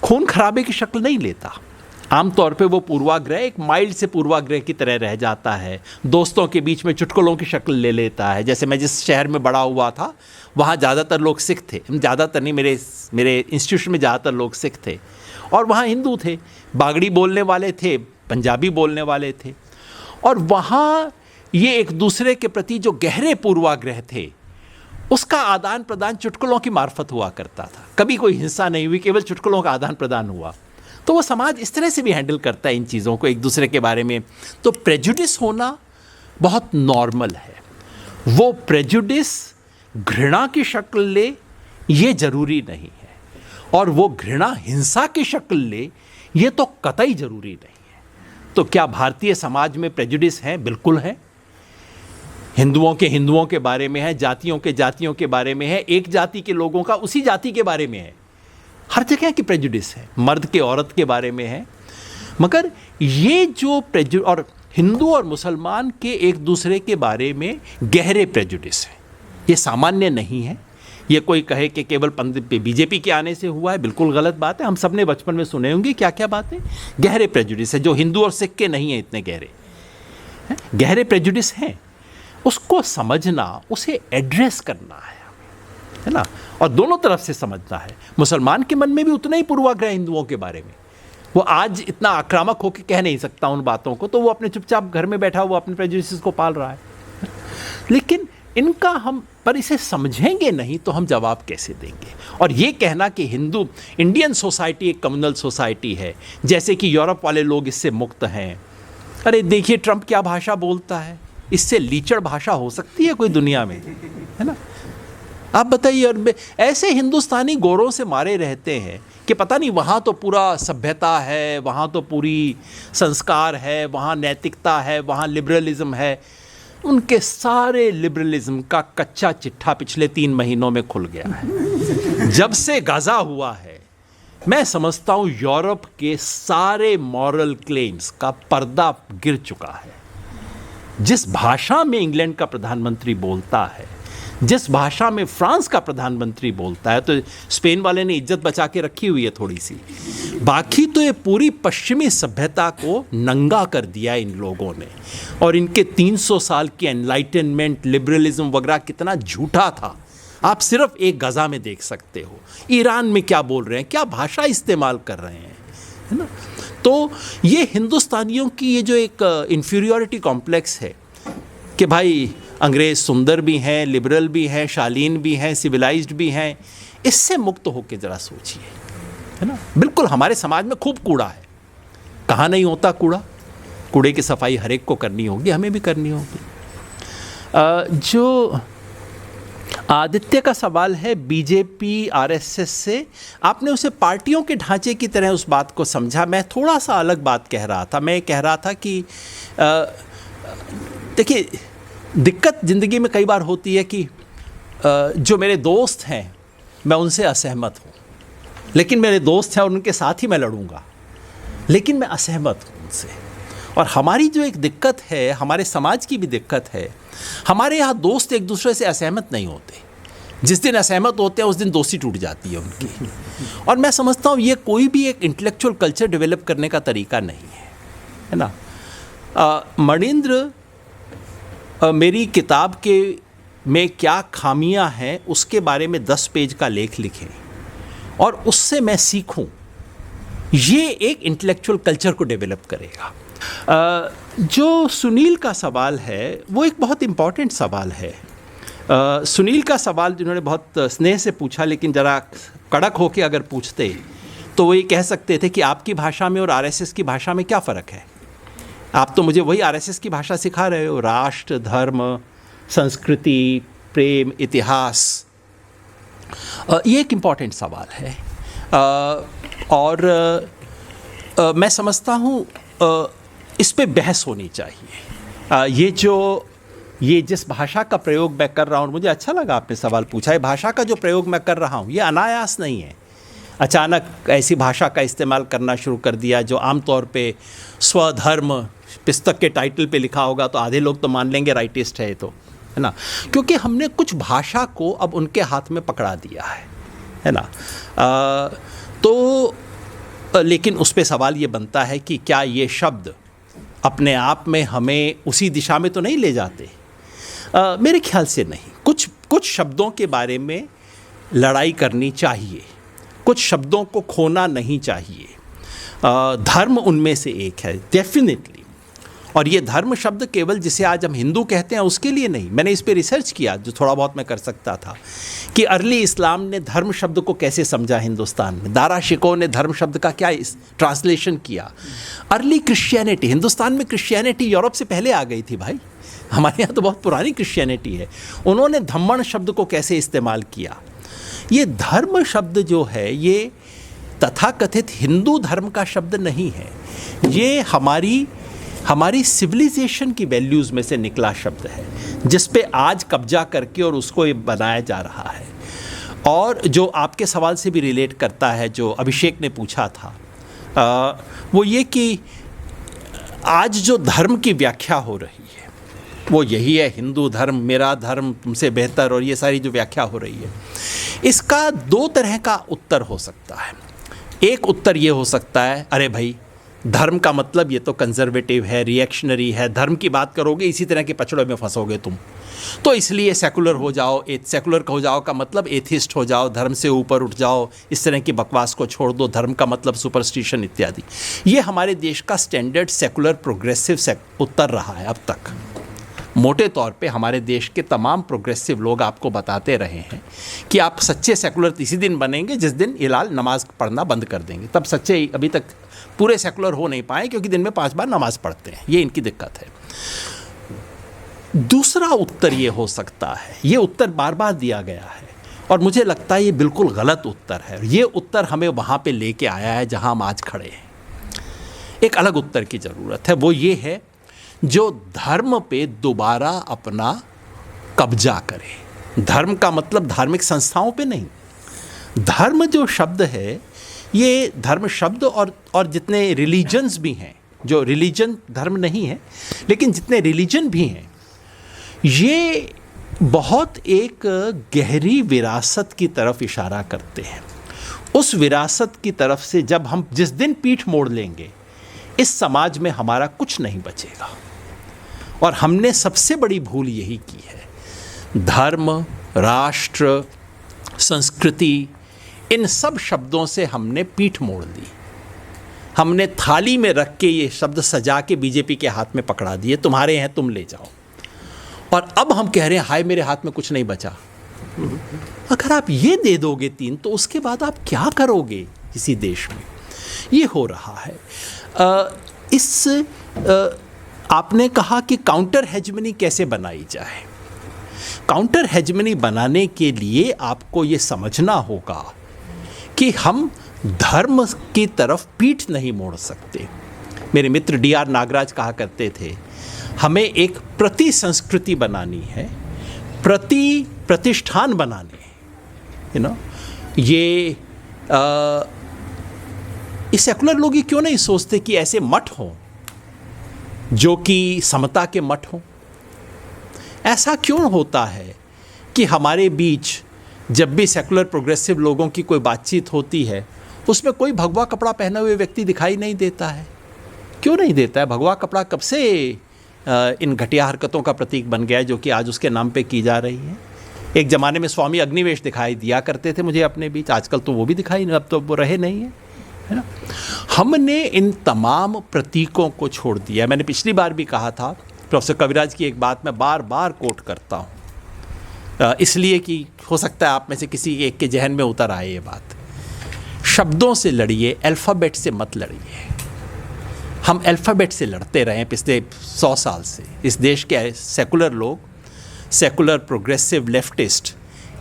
खून खराबे की शक्ल नहीं लेता। आमतौर पे वो पूर्वाग्रह एक माइल्ड से पूर्वाग्रह की तरह रह जाता है, दोस्तों के बीच में चुटकुलों की शक्ल ले लेता है। जैसे मैं जिस शहर में बड़ा हुआ था वहाँ ज़्यादातर लोग सिख थे, ज़्यादातर नहीं, मेरे इंस्टीट्यूशन में ज़्यादातर लोग सिख थे और वहाँ हिंदू थे, बागड़ी बोलने वाले थे, पंजाबी बोलने वाले थे। और वहाँ ये एक दूसरे के प्रति जो गहरे पूर्वाग्रह थे उसका आदान प्रदान चुटकुलों की मार्फत हुआ करता था। कभी कोई हिंसा नहीं हुई, केवल चुटकुलों का आदान प्रदान हुआ। तो वो समाज इस तरह से भी हैंडल करता है इन चीज़ों को एक दूसरे के बारे में। तो प्रेजुडिस होना बहुत नॉर्मल है। वो प्रेजुडिस घृणा की शक्ल ले ये जरूरी नहीं है, और वो घृणा हिंसा की शक्ल ले ये तो कतई जरूरी नहीं है। तो क्या भारतीय समाज में प्रेजुडिस हैं? बिल्कुल है। हिंदुओं के बारे में है, जातियों के बारे में है, एक जाति के लोगों का उसी जाति के बारे में है, हर जगह की प्रेजुडिस है, मर्द के औरत के बारे में है। मगर ये जो और हिंदू और मुसलमान के एक दूसरे के बारे में गहरे प्रेजुडिस है, ये सामान्य नहीं है। ये कोई कहे कि केवल बीजेपी के आने से हुआ है, बिल्कुल गलत बात है। हम सब ने बचपन में सुने होंगे क्या क्या बातें। गहरे प्रेजुडिस है जो हिंदू और सिख के नहीं है, इतने गहरे प्रेजुडिस हैं। उसको समझना, उसे एड्रेस करना है ना, और दोनों तरफ से समझना है। मुसलमान के मन में भी उतना ही पूर्वाग्रह हिंदुओं के बारे में। वो आज इतना आक्रामक होकर कह नहीं सकता उन बातों को, तो वो अपने चुपचाप घर में बैठा हुआ अपने प्रेजुडिस को पाल रहा है। लेकिन इनका हम पर इसे समझेंगे नहीं तो हम जवाब कैसे देंगे? और ये कहना कि इंडियन सोसाइटी एक कम्युनल सोसाइटी है, जैसे कि यूरोप वाले लोग इससे मुक्त हैं। अरे देखिए ट्रंप क्या भाषा बोलता है, इससे लीचड़ भाषा हो सकती है कोई दुनिया में, है ना? आप बताइए। और ऐसे हिंदुस्तानी गोरों से मारे रहते हैं कि पता नहीं वहाँ तो पूरा सभ्यता है, वहाँ तो पूरी संस्कार है, वहाँ नैतिकता है, वहाँ लिबरलिज्म है। उनके सारे लिबरलिज्म का कच्चा चिट्ठा पिछले 3 महीनों में खुल गया है। जब से गाजा हुआ है, मैं समझता हूँ यूरोप के सारे मॉरल क्लेम्स का पर्दा गिर चुका है। जिस भाषा में इंग्लैंड का प्रधानमंत्री बोलता है, जिस भाषा में फ्रांस का प्रधानमंत्री बोलता है, तो स्पेन वाले ने इज्जत बचा के रखी हुई है थोड़ी सी। बाकी तो ये पूरी पश्चिमी सभ्यता को नंगा कर दिया इन लोगों ने। और इनके 300 साल की एनलाइटनमेंट, लिबरलिज्म वगैरह कितना झूठा था, आप सिर्फ एक गज़ा में देख सकते हो। ईरान में क्या बोल रहे हैं, क्या भाषा इस्तेमाल कर रहे हैं, है ना? तो ये हिंदुस्तानियों की ये जो एक इन्फीरियॉरिटी कॉम्प्लेक्स है कि भाई अंग्रेज़ सुंदर भी हैं, लिबरल भी हैं, शालीन भी हैं, सिविलाइज्ड भी हैं, इससे मुक्त होकर ज़रा सोचिए, है ना? बिल्कुल हमारे समाज में खूब कूड़ा है, कहाँ नहीं होता कूड़ा। कूड़े की सफाई हर एक को करनी होगी, हमें भी करनी होगी। जो आदित्य का सवाल है बीजेपी आरएसएस से, आपने उसे पार्टियों के ढांचे की तरह उस बात को समझा। मैं थोड़ा सा अलग बात कह रहा था। मैं कह रहा था कि देखिए, दिक्कत ज़िंदगी में कई बार होती है कि जो मेरे दोस्त हैं मैं उनसे असहमत हूँ, लेकिन मेरे दोस्त हैं और उनके साथ ही मैं लड़ूंगा, लेकिन मैं असहमत हूँ उनसे। और हमारी जो एक दिक्कत है, हमारे समाज की भी दिक्कत है, हमारे यहाँ दोस्त एक दूसरे से असहमत नहीं होते। जिस दिन असहमत होते हैं उस दिन दोस्ती टूट जाती है उनकी। और मैं समझता हूँ ये कोई भी एक इंटेलेक्चुअल कल्चर डेवलप करने का तरीका नहीं है ना? मणिंद्र मेरी किताब के में क्या खामियां हैं उसके बारे में 10 पेज का लेख लिखें और उससे मैं सीखूं, ये एक इंटेलेक्चुअल कल्चर को डेवलप करेगा। जो सुनील का सवाल है वो एक बहुत इम्पॉर्टेंट सवाल है। सुनील का सवाल जिन्होंने बहुत स्नेह से पूछा, लेकिन ज़रा कड़क होके अगर पूछते तो वो ये कह सकते थे कि आपकी भाषा में और आरएसएस की भाषा में क्या फ़र्क है? आप तो मुझे वही आरएसएस की भाषा सिखा रहे हो, राष्ट्र, धर्म, संस्कृति, प्रेम, इतिहास। ये एक इम्पॉर्टेंट सवाल है। और मैं समझता हूँ इस पे बहस होनी चाहिए। ये जिस भाषा का प्रयोग मैं कर रहा हूँ, मुझे अच्छा लगा आपने सवाल पूछा है। भाषा का जो प्रयोग मैं कर रहा हूँ ये अनायास नहीं है, अचानक ऐसी भाषा का इस्तेमाल करना शुरू कर दिया जो आमतौर पे स्वधर्म पुस्तक के टाइटल पे लिखा होगा तो आधे लोग तो मान लेंगे राइटिस्ट है तो, है ना? क्योंकि हमने कुछ भाषा को अब उनके हाथ में पकड़ा दिया है ना? लेकिन उस पे सवाल ये बनता है कि क्या ये शब्द अपने आप में हमें उसी दिशा में तो नहीं ले जाते? मेरे ख्याल से नहीं। कुछ शब्दों के बारे में लड़ाई करनी चाहिए, कुछ शब्दों को खोना नहीं चाहिए। धर्म उनमें से एक है डेफिनेटली। और ये धर्म शब्द केवल जिसे आज हम हिंदू कहते हैं उसके लिए नहीं। मैंने इस पे रिसर्च किया जो थोड़ा बहुत मैं कर सकता था कि अर्ली इस्लाम ने धर्म शब्द को कैसे समझा हिंदुस्तान में। दारा शिको ने धर्म शब्द का क्या ट्रांसलेशन किया। अर्ली क्रिश्चियनिटी, हिंदुस्तान में क्रिश्चियनिटी यूरोप से पहले आ गई थी भाई। हमारे यहाँ तो बहुत पुरानी क्रिश्चियनिटी है, उन्होंने धम्मण शब्द को कैसे इस्तेमाल किया। ये धर्म शब्द जो है ये तथाकथित हिंदू धर्म का शब्द नहीं है, ये हमारी सिविलाइजेशन की वैल्यूज़ में से निकला शब्द है, जिस पे आज कब्जा करके और उसको ये बनाया जा रहा है। और जो आपके सवाल से भी रिलेट करता है, जो अभिषेक ने पूछा था, वो ये कि आज जो धर्म की व्याख्या हो रही है वो यही है, हिंदू धर्म, मेरा धर्म तुमसे बेहतर, और ये सारी जो व्याख्या हो रही है, इसका दो तरह का उत्तर हो सकता है। एक उत्तर ये हो सकता है, अरे भाई धर्म का मतलब ये तो कंजर्वेटिव है, रिएक्शनरी है, धर्म की बात करोगे इसी तरह के पछड़ों में फंसोगे तुम, तो इसलिए सेकुलर हो जाओ। सेकुलर हो जाओ का मतलब एथिस्ट हो जाओ, धर्म से ऊपर उठ जाओ, इस तरह की बकवास को छोड़ दो, धर्म का मतलब सुपरस्टिशन इत्यादि। ये हमारे देश का स्टैंडर्ड सेकुलर प्रोग्रेसिव उत्तर रहा है अब तक। मोटे तौर पे हमारे देश के तमाम प्रोग्रेसिव लोग आपको बताते रहे हैं कि आप सच्चे सेकुलर इसी दिन बनेंगे जिस दिन ये लाल नमाज पढ़ना बंद कर देंगे। तब सच्चे अभी तक पूरे सेकुलर हो नहीं पाए, क्योंकि दिन में 5 बार नमाज पढ़ते हैं, ये इनकी दिक्कत है। दूसरा उत्तर ये हो सकता है, ये उत्तर बार बार दिया गया है और मुझे लगता है ये बिल्कुल गलत उत्तर है। ये उत्तर हमें वहाँ पे लेके आया है जहाँ हम आज खड़े हैं। एक अलग उत्तर की ज़रूरत है, वो ये है जो धर्म पे दोबारा अपना कब्जा करे। धर्म का मतलब धार्मिक संस्थाओं पे नहीं। धर्म जो शब्द है, ये धर्म शब्द और जितने रिलीजन्स भी हैं, जो रिलीजन धर्म नहीं है लेकिन जितने रिलीजन भी हैं, ये बहुत एक गहरी विरासत की तरफ इशारा करते हैं। उस विरासत की तरफ से जब हम जिस दिन पीठ मोड़ लेंगे, इस समाज में हमारा कुछ नहीं बचेगा। और हमने सबसे बड़ी भूल यही की है। धर्म, राष्ट्र, संस्कृति, इन सब शब्दों से हमने पीठ मोड़ दी। हमने थाली में रख के ये शब्द सजा के बीजेपी के हाथ में पकड़ा दिए, तुम्हारे हैं तुम ले जाओ। और अब हम कह रहे हैं हाय मेरे हाथ में कुछ नहीं बचा। अगर आप ये दे दोगे 3, तो उसके बाद आप क्या करोगे किसी देश में? ये हो रहा है। आपने कहा कि काउंटर हेजमनी कैसे बनाई जाए। काउंटर हेजमनी बनाने के लिए आपको ये समझना होगा कि हम धर्म की तरफ पीठ नहीं मोड़ सकते। मेरे मित्र DR नागराज कहा करते थे, हमें एक प्रति संस्कृति बनानी है, प्रतिष्ठान बनाने हैं। ये सेकुलर लोग ये क्यों नहीं सोचते कि ऐसे मठ हों जो कि समता के मठ हों? ऐसा क्यों होता है कि हमारे बीच जब भी सेकुलर प्रोग्रेसिव लोगों की कोई बातचीत होती है, उसमें कोई भगवा कपड़ा पहने हुए व्यक्ति दिखाई नहीं देता है? क्यों नहीं देता है? भगवा कपड़ा कब से इन घटिया हरकतों का प्रतीक बन गया है जो कि आज उसके नाम पे की जा रही है। एक ज़माने में स्वामी अग्निवेश दिखाई दिया करते थे मुझे अपने बीच, आजकल तो वो भी दिखाई नहीं, अब तो वो रहे नहीं है ना। हमने इन तमाम प्रतीकों को छोड़ दिया। मैंने पिछली बार भी कहा था, प्रोफेसर कविराज की एक बात मैं बार बार कोट करता हूँ, इसलिए कि हो सकता है आप में से किसी एक के जहन में उतर आए ये बात। शब्दों से लड़िए, अल्फ़ाबेट से मत लड़िए। हम अल्फ़ाबेट से लड़ते रहे पिछले 100 साल से। इस देश के सेकुलर लोग, सेकुलर प्रोग्रेसिव लेफ्टिस्ट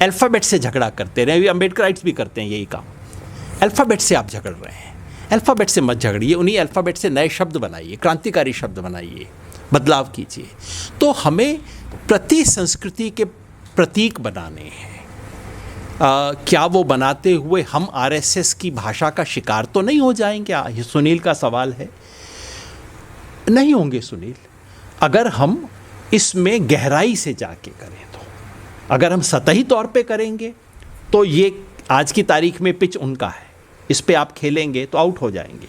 अल्फ़ाबेट से झगड़ा करते रहे। अम्बेडकराइट्स भी करते हैं यही काम। अल्फ़ाबेट से आप झगड़ रहे हैं, अल्फ़ाबेट से मत झगड़िए। उन्हीं अल्फ़ाबेट से नए शब्द बनाइए, क्रांतिकारी शब्द बनाइए, बदलाव कीजिए। तो हमें प्रति संस्कृति के प्रतीक बनाने हैं। क्या वो बनाते हुए हम RSS की भाषा का शिकार तो नहीं हो जाएंगे? ये सुनील का सवाल है। नहीं होंगे सुनील, अगर हम इसमें गहराई से जाके करें तो। अगर हम सतही तौर पे करेंगे तो ये आज की तारीख में पिच उनका है, इस पे आप खेलेंगे तो आउट हो जाएंगे।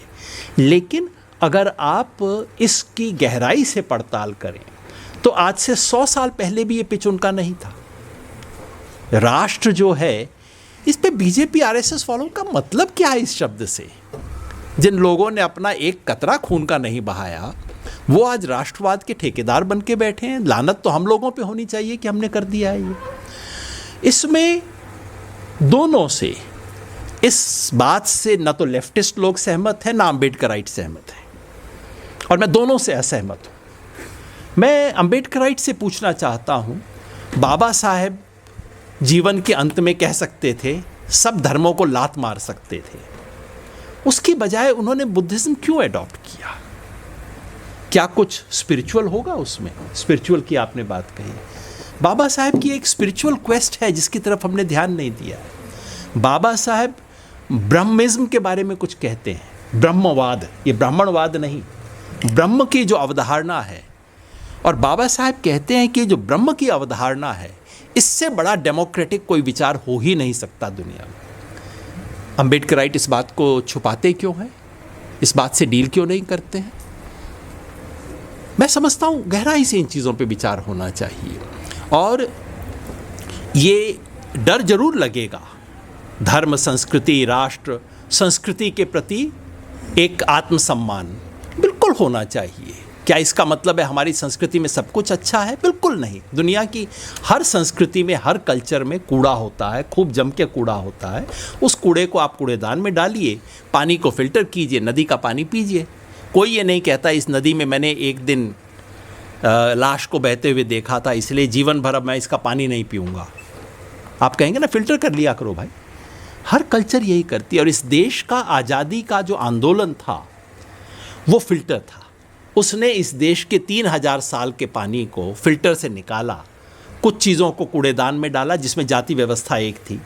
लेकिन अगर आप इसकी गहराई से पड़ताल करें तो आज से 100 साल पहले भी ये पिच उनका नहीं था। राष्ट्र जो है, इस पे बीजेपी RSS वालों का मतलब क्या है इस शब्द से? जिन लोगों ने अपना एक कतरा खून का नहीं बहाया, वो आज राष्ट्रवाद के ठेकेदार बन के बैठे हैं। लानत तो हम लोगों पे होनी चाहिए कि हमने कर दिया है ये। इसमें दोनों से, इस बात से न तो लेफ्टिस्ट लोग सहमत हैं, ना अम्बेडकराइट सहमत हैं, और मैं दोनों से असहमत हूँ। मैं अम्बेडकराइट से पूछना चाहता हूँ, बाबा साहेब जीवन के अंत में कह सकते थे सब धर्मों को लात मार सकते थे, उसकी बजाय उन्होंने बुद्धिज्म क्यों अडॉप्ट किया? क्या कुछ स्पिरिचुअल होगा उसमें? स्पिरिचुअल की आपने बात कही, बाबा साहेब की एक स्पिरिचुअल क्वेस्ट है जिसकी तरफ हमने ध्यान नहीं दिया है। बाबा साहेब ब्रह्मिज्म के बारे में कुछ कहते हैं, ब्रह्मवाद, ये ब्राह्मणवाद नहीं, ब्रह्म की जो अवधारणा है, और बाबा साहेब कहते हैं कि जो ब्रह्म की अवधारणा है इससे बड़ा डेमोक्रेटिक कोई विचार हो ही नहीं सकता दुनिया में। अम्बेडकराइट इस बात को छुपाते क्यों हैं? इस बात से डील क्यों नहीं करते हैं? मैं समझता हूँ गहराई से इन चीज़ों पे विचार होना चाहिए, और ये डर जरूर लगेगा। धर्म, संस्कृति, राष्ट्र, संस्कृति के प्रति एक आत्मसम्मान बिल्कुल होना चाहिए। क्या इसका मतलब है हमारी संस्कृति में सब कुछ अच्छा है? बिल्कुल नहीं। दुनिया की हर संस्कृति में, हर कल्चर में कूड़ा होता है, खूब जम के कूड़ा होता है। उस कूड़े को आप कूड़ेदान में डालिए, पानी को फिल्टर कीजिए, नदी का पानी पीजिए। कोई ये नहीं कहता इस नदी में मैंने एक दिन लाश को बहते हुए देखा था इसलिए जीवन भर अब मैं इसका पानी नहीं पीऊँगा। आप कहेंगे ना फिल्टर कर लिया करो भाई। हर कल्चर यही करती है, और इस देश का आज़ादी का जो आंदोलन था वो फिल्टर था। उसने इस देश के 3000 साल के पानी को फिल्टर से निकाला, कुछ चीज़ों को कूड़ेदान में डाला जिसमें जाति व्यवस्था एक थी,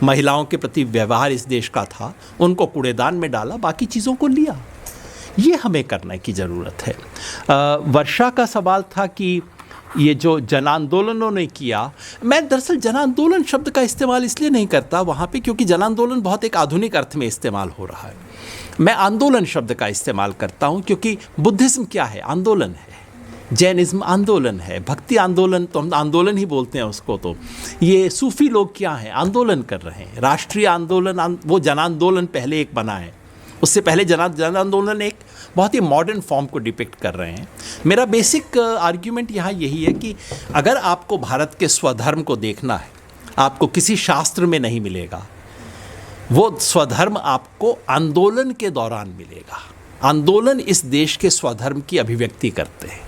महिलाओं के प्रति व्यवहार इस देश का था, उनको कूड़ेदान में डाला, बाकी चीज़ों को लिया। ये हमें करने की ज़रूरत है। वर्षा का सवाल था कि ये जो जन आंदोलनों ने किया, मैं दरअसल जन आंदोलन शब्द का इस्तेमाल इसलिए नहीं करता वहाँ पे क्योंकि जन आंदोलन बहुत एक आधुनिक अर्थ में इस्तेमाल हो रहा है। मैं आंदोलन शब्द का इस्तेमाल करता हूँ क्योंकि बुद्धिज्म क्या है? आंदोलन है। जैनिज्म आंदोलन है। भक्ति आंदोलन तो हम आंदोलन ही बोलते हैं उसको। तो ये सूफी लोग क्या हैं? आंदोलन कर रहे हैं। राष्ट्रीय आंदोलन, वो जन आंदोलन पहले एक बना है, उससे पहले जन आंदोलन एक बहुत ही मॉडर्न फॉर्म को डिपिक्ट कर रहे हैं। मेरा बेसिक आर्ग्यूमेंट यहाँ यही है कि अगर आपको भारत के स्वधर्म को देखना है, आपको किसी शास्त्र में नहीं मिलेगा। वो स्वधर्म आपको आंदोलन के दौरान मिलेगा। आंदोलन इस देश के स्वधर्म की अभिव्यक्ति करते हैं,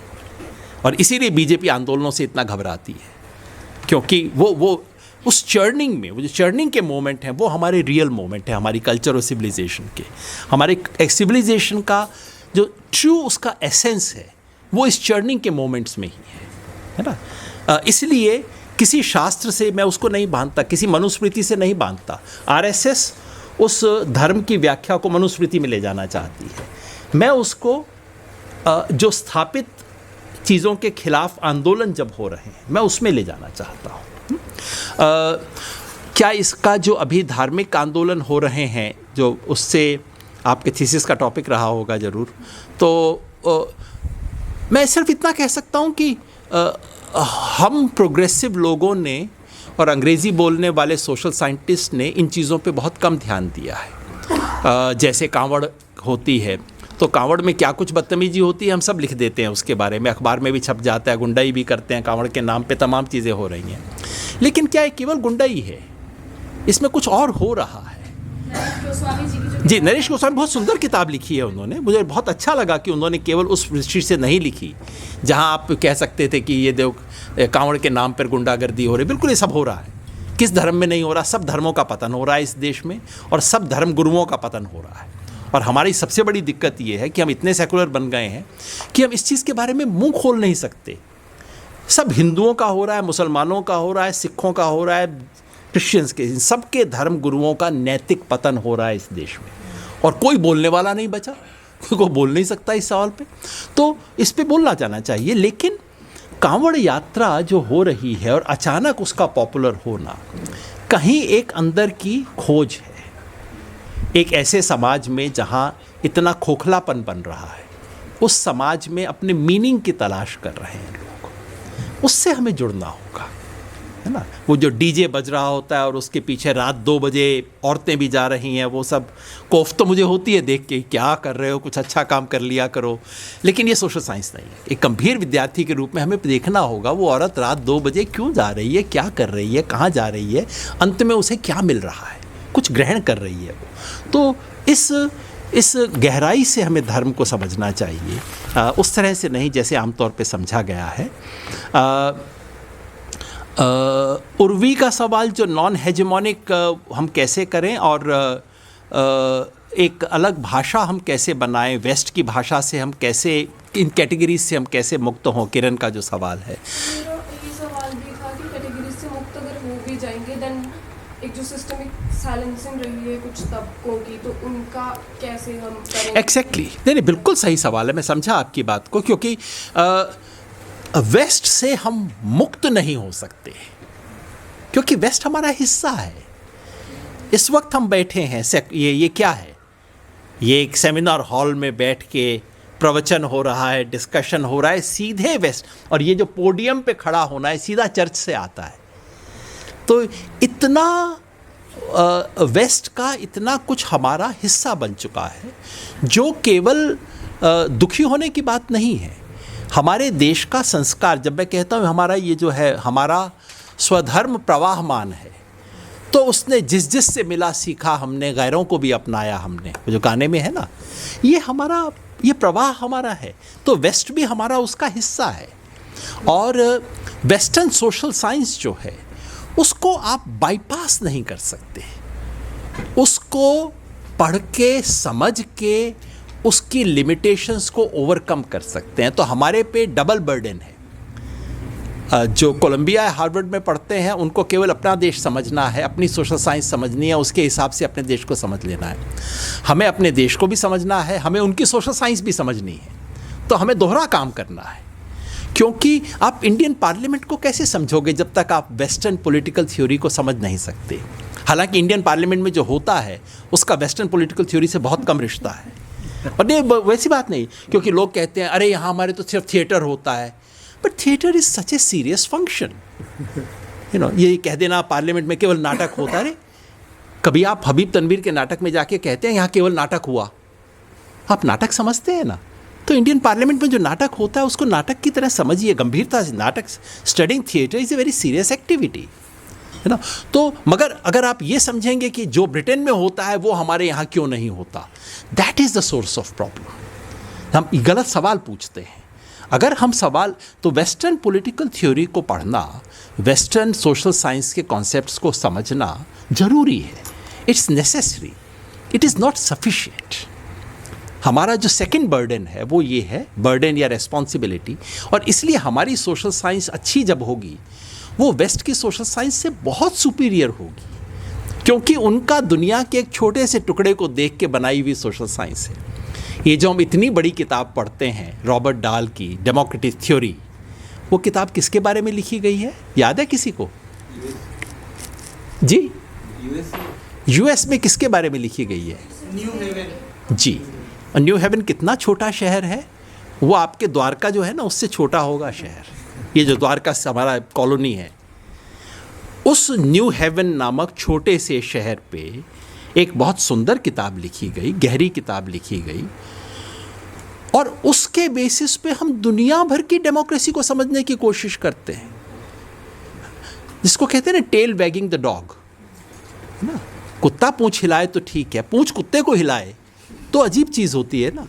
और इसीलिए बीजेपी आंदोलनों से इतना घबराती है, क्योंकि वो उस चर्निंग में, वो जो चर्निंग के मोमेंट हैं वो हमारे रियल मोमेंट है, हमारी कल्चर और सिविलाइजेशन के। हमारे सिविलाइजेशन का जो ट्रू उसका एसेंस है वो इस चर्निंग के मोमेंट्स में ही है ना। इसलिए किसी शास्त्र से मैं उसको नहीं बांधता, किसी मनुस्मृति से नहीं बांधता। आरएसएस उस धर्म की व्याख्या को मनुस्मृति में ले जाना चाहती है, मैं उसको जो स्थापित चीज़ों के खिलाफ आंदोलन जब हो रहे हैं मैं उसमें ले जाना चाहता हूँ। क्या इसका जो अभी धार्मिक आंदोलन हो रहे हैं, जो उससे आपके थीसिस का टॉपिक रहा होगा ज़रूर, तो मैं सिर्फ इतना कह सकता हूँ कि हम प्रोग्रेसिव लोगों ने और अंग्रेज़ी बोलने वाले सोशल साइंटिस्ट ने इन चीज़ों पे बहुत कम ध्यान दिया है। जैसे कांवड़ होती है तो कांवड़ में क्या कुछ बदतमीजी होती है हम सब लिख देते हैं, उसके बारे में अखबार में भी छप जाता है, गुंडाई भी करते हैं, कांवड़ के नाम पे तमाम चीज़ें हो रही हैं। लेकिन क्या ये केवल गुंडाई है? इसमें कुछ और हो रहा है। जी, नरेश गोस्वामी बहुत सुंदर किताब लिखी है उन्होंने, मुझे बहुत अच्छा लगा कि उन्होंने केवल उस दृष्टि से नहीं लिखी जहां आप कह सकते थे कि ये देखो कांवड़ के नाम पर गुंडागर्दी हो रही। बिल्कुल ये सब हो रहा है। किस धर्म में नहीं हो रहा? सब धर्मों का पतन हो रहा है इस देश में, और सब धर्म गुरुओं का पतन हो रहा है। और हमारी सबसे बड़ी दिक्कत ये है कि हम इतने सेकुलर बन गए हैं कि हम इस चीज़ के बारे में मुंह खोल नहीं सकते। सब हिंदुओं का हो रहा है, मुसलमानों का हो रहा है, सिखों का हो रहा है, क्रिश्चियंस के, इन सबके धर्म गुरुओं का नैतिक पतन हो रहा है इस देश में, और कोई बोलने वाला नहीं बचा, कोई बोल नहीं सकता इस सवाल पे। तो इस पे बोलना जाना चाहिए। लेकिन कांवड़ यात्रा जो हो रही है और अचानक उसका पॉपुलर होना, कहीं एक अंदर की खोज है, एक ऐसे समाज में जहां इतना खोखलापन बन रहा है, उस समाज में अपने मीनिंग की तलाश कर रहे हैं लोग, उससे हमें जुड़ना होगा, है ना। वो जो डीजे बज रहा होता है और उसके पीछे रात 2 बजे औरतें भी जा रही हैं, वो सब कोफ तो मुझे होती है देख के, क्या कर रहे हो, कुछ अच्छा काम कर लिया करो। लेकिन ये सोशल साइंस नहीं है। एक गंभीर विद्यार्थी के रूप में हमें देखना होगा वो औरत रात 2 बजे क्यों जा रही है, क्या कर रही है, कहाँ जा रही है, अंत में उसे क्या मिल रहा है, कुछ ग्रहण कर रही है वो। तो इस इस गहराई से हमें धर्म को समझना चाहिए, उस तरह से नहीं जैसे आमतौर पे समझा गया है। उर्वी का सवाल जो नॉन हेजेमोनिक हम कैसे करें और एक अलग भाषा हम कैसे बनाएं, वेस्ट की भाषा से हम कैसे, इन कैटेगरीज से हम कैसे मुक्त हों, किरण का जो सवाल है। मेरा ये सवाल भी था कि कैटेगरीज से मुक्त अगर हो भी जाएंगे देन एक जो सिस्टमिक साइलेंसिंग रही है कुछ तबकों की, तो उनका कैसे हम करें? एग्जैक्टली नहीं, बिल्कुल सही सवाल है, मैं समझा आपकी बात को, क्योंकि वेस्ट से हम मुक्त नहीं हो सकते क्योंकि वेस्ट हमारा हिस्सा है। इस वक्त हम बैठे हैं, ये क्या है, ये एक सेमिनार हॉल में बैठ के प्रवचन हो रहा है, डिस्कशन हो रहा है, सीधे वेस्ट, और ये जो पोडियम पे खड़ा होना है सीधा चर्च से आता है। तो इतना वेस्ट का इतना कुछ हमारा हिस्सा बन चुका है, जो केवल दुखी होने की बात नहीं है। हमारे देश का संस्कार, जब मैं कहता हूँ हमारा ये जो है हमारा स्वधर्म प्रवाहमान है, तो उसने जिस जिस से मिला सीखा हमने, गैरों को भी अपनाया हमने, जो गाने में है ना, ये हमारा, ये प्रवाह हमारा है। तो वेस्ट भी हमारा उसका हिस्सा है। और वेस्टर्न सोशल साइंस जो है उसको आप बाईपास नहीं कर सकते, उसको पढ़ के समझ के उसकी लिमिटेशंस को ओवरकम कर सकते हैं। तो हमारे पे डबल बर्डन है। जो कोलंबिया हार्वर्ड में पढ़ते हैं उनको केवल अपना देश समझना है, अपनी सोशल साइंस समझनी है, उसके हिसाब से अपने देश को समझ लेना है। हमें अपने देश को भी समझना है, हमें उनकी सोशल साइंस भी समझनी है। तो हमें दोहरा काम करना है, क्योंकि आप इंडियन पार्लियामेंट को कैसे समझोगे जब तक आप वेस्टर्न पॉलिटिकल थ्योरी को समझ नहीं सकते। हालांकि इंडियन पार्लियामेंट में जो होता है उसका वेस्टर्न पॉलिटिकल थ्योरी से बहुत कम रिश्ता है। और नहीं, वैसी बात नहीं, क्योंकि लोग कहते हैं अरे यहाँ हमारे तो सिर्फ थिएटर होता है, but theatre is such a serious function. ये कह देना पार्लियामेंट में केवल नाटक होता है, कभी आप हबीब तनवीर के नाटक में जाके कहते हैं यहाँ केवल नाटक हुआ, आप नाटक समझते हैं ना? तो इंडियन पार्लियामेंट में जो नाटक होता है उसको नाटक की तरह समझिए, गंभीरता से। नाटक, studying theatre is a very serious activity, है ना? तो मगर अगर आप ये समझेंगे कि जो ब्रिटेन में होता है वो हमारे यहाँ क्यों नहीं होता, that is the source of problem. हम गलत सवाल पूछते हैं। अगर हम सवाल, तो वेस्टर्न पॉलिटिकल थ्योरी को पढ़ना, वेस्टर्न सोशल साइंस के कॉन्सेप्ट्स को समझना जरूरी है। It's necessary, it is not sufficient. हमारा जो सेकंड बर्डन है वो ये है, बर्डन या रेस्पॉन्सिबिलिटी। और इसलिए हमारी सोशल साइंस अच्छी जब होगी वो वेस्ट की सोशल साइंस से बहुत सुपीरियर होगी, क्योंकि उनका दुनिया के एक छोटे से टुकड़े को देख के बनाई हुई सोशल साइंस है। ये जो हम इतनी बड़ी किताब पढ़ते हैं रॉबर्ट डाल की डेमोक्रेटिक थ्योरी, वो किताब किसके बारे में लिखी गई है, याद है किसी को? जी, यूएस में किसके बारे में लिखी गई है? New Haven. जी, न्यू हेवन कितना छोटा शहर है, वो आपके द्वारका जो है ना उससे छोटा होगा शहर। ये जो द्वारका हमारा कॉलोनी है, उस न्यू हेवन नामक छोटे से शहर पे एक बहुत सुंदर किताब लिखी गई, गहरी किताब लिखी गई, और उसके बेसिस पे हम दुनिया भर की डेमोक्रेसी को समझने की कोशिश करते हैं, जिसको कहते हैं ना टेल वैगिंग द डॉग, है ना? कुत्ता पूंछ हिलाए तो ठीक है, पूंछ कुत्ते को हिलाए तो अजीब चीज़ होती है ना।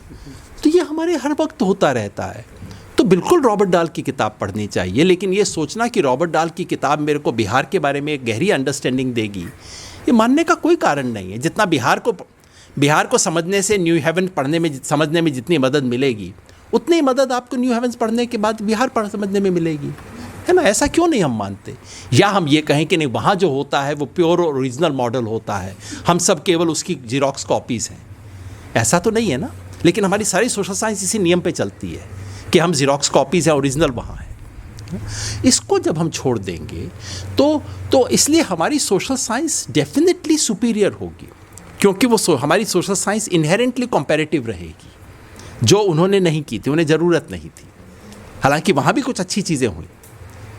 तो ये हमारे हर वक्त होता रहता है। तो बिल्कुल रॉबर्ट डाल की किताब पढ़नी चाहिए, लेकिन ये सोचना कि रॉबर्ट डाल की किताब मेरे को बिहार के बारे में एक गहरी अंडरस्टैंडिंग देगी, ये मानने का कोई कारण नहीं है। जितना बिहार को समझने से न्यू हेवन पढ़ने में, समझने में जितनी मदद मिलेगी, उतनी मदद आपको न्यू हेवन पढ़ने के बाद बिहार समझने में मिलेगी, है ना? ऐसा क्यों नहीं हम मानते? या हम ये कहें कि नहीं, वहाँ जो होता है वो प्योर ओरिजिनल मॉडल होता है, हम सब केवल उसकी जीरोक्स कॉपीज़ हैं। ऐसा तो नहीं है ना। लेकिन हमारी सारी सोशल साइंस इसी नियम पे चलती है कि हम जीरोक्स कॉपीज़ हैं, ओरिजिनल वहाँ है। इसको जब हम छोड़ देंगे तो इसलिए हमारी सोशल साइंस डेफिनेटली सुपीरियर होगी, क्योंकि वो हमारी सोशल साइंस इनहेरेंटली कंपैरेटिव रहेगी, जो उन्होंने नहीं की थी, उन्हें ज़रूरत नहीं थी। हालांकि वहाँ भी कुछ अच्छी चीज़ें हुई।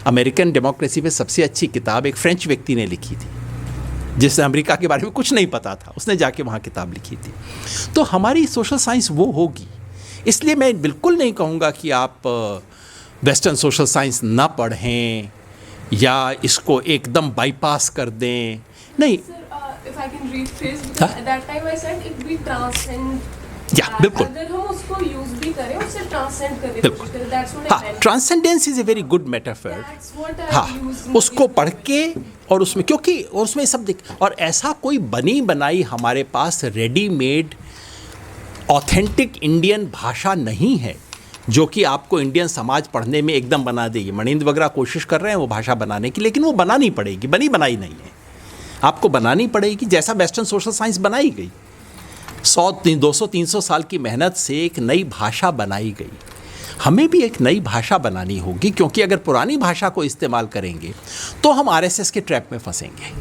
अमेरिकन डेमोक्रेसी पे सबसे अच्छी किताब एक फ्रेंच व्यक्ति ने लिखी थी, जिसने अमेरिका के बारे में कुछ नहीं पता था, उसने जाके वहाँ किताब लिखी थी। तो हमारी सोशल साइंस वो होगी। इसलिए मैं बिल्कुल नहीं कहूँगा कि आप वेस्टर्न सोशल साइंस ना पढ़ें या इसको एकदम बाईपास कर दें, नहीं। Sir, if I I can rephrase because हाँ? at that time I said it we transcend. बिल्कुल। अगर हम उसको यूज भी करें उसे ट्रांसेंड करने की बिल्कुल। कोशिश करें, that's what I हाँ, meant. Transcendence is a very good metaphor. That's what I हाँ, used in उसको the पढ़ के और उसमें क्योंकि और उसमें सब दिख और ऐसा कोई बनी बनाई हमारे पास रेडीमेड ऑथेंटिक इंडियन भाषा नहीं है जो कि आपको इंडियन समाज पढ़ने में एकदम बना देगी। मणिंद्र वगैरह कोशिश कर रहे हैं वो भाषा बनाने की, लेकिन वो बनानी पड़ेगी, बनी बनाई नहीं है, आपको बनानी पड़ेगी जैसा वेस्टर्न सोशल साइंस बनाई गई। 100-200-300 साल की मेहनत से एक नई भाषा बनाई गई, हमें भी एक नई भाषा बनानी होगी, क्योंकि अगर पुरानी भाषा को इस्तेमाल करेंगे तो हम आरएसएस के ट्रैप में फंसेंगे।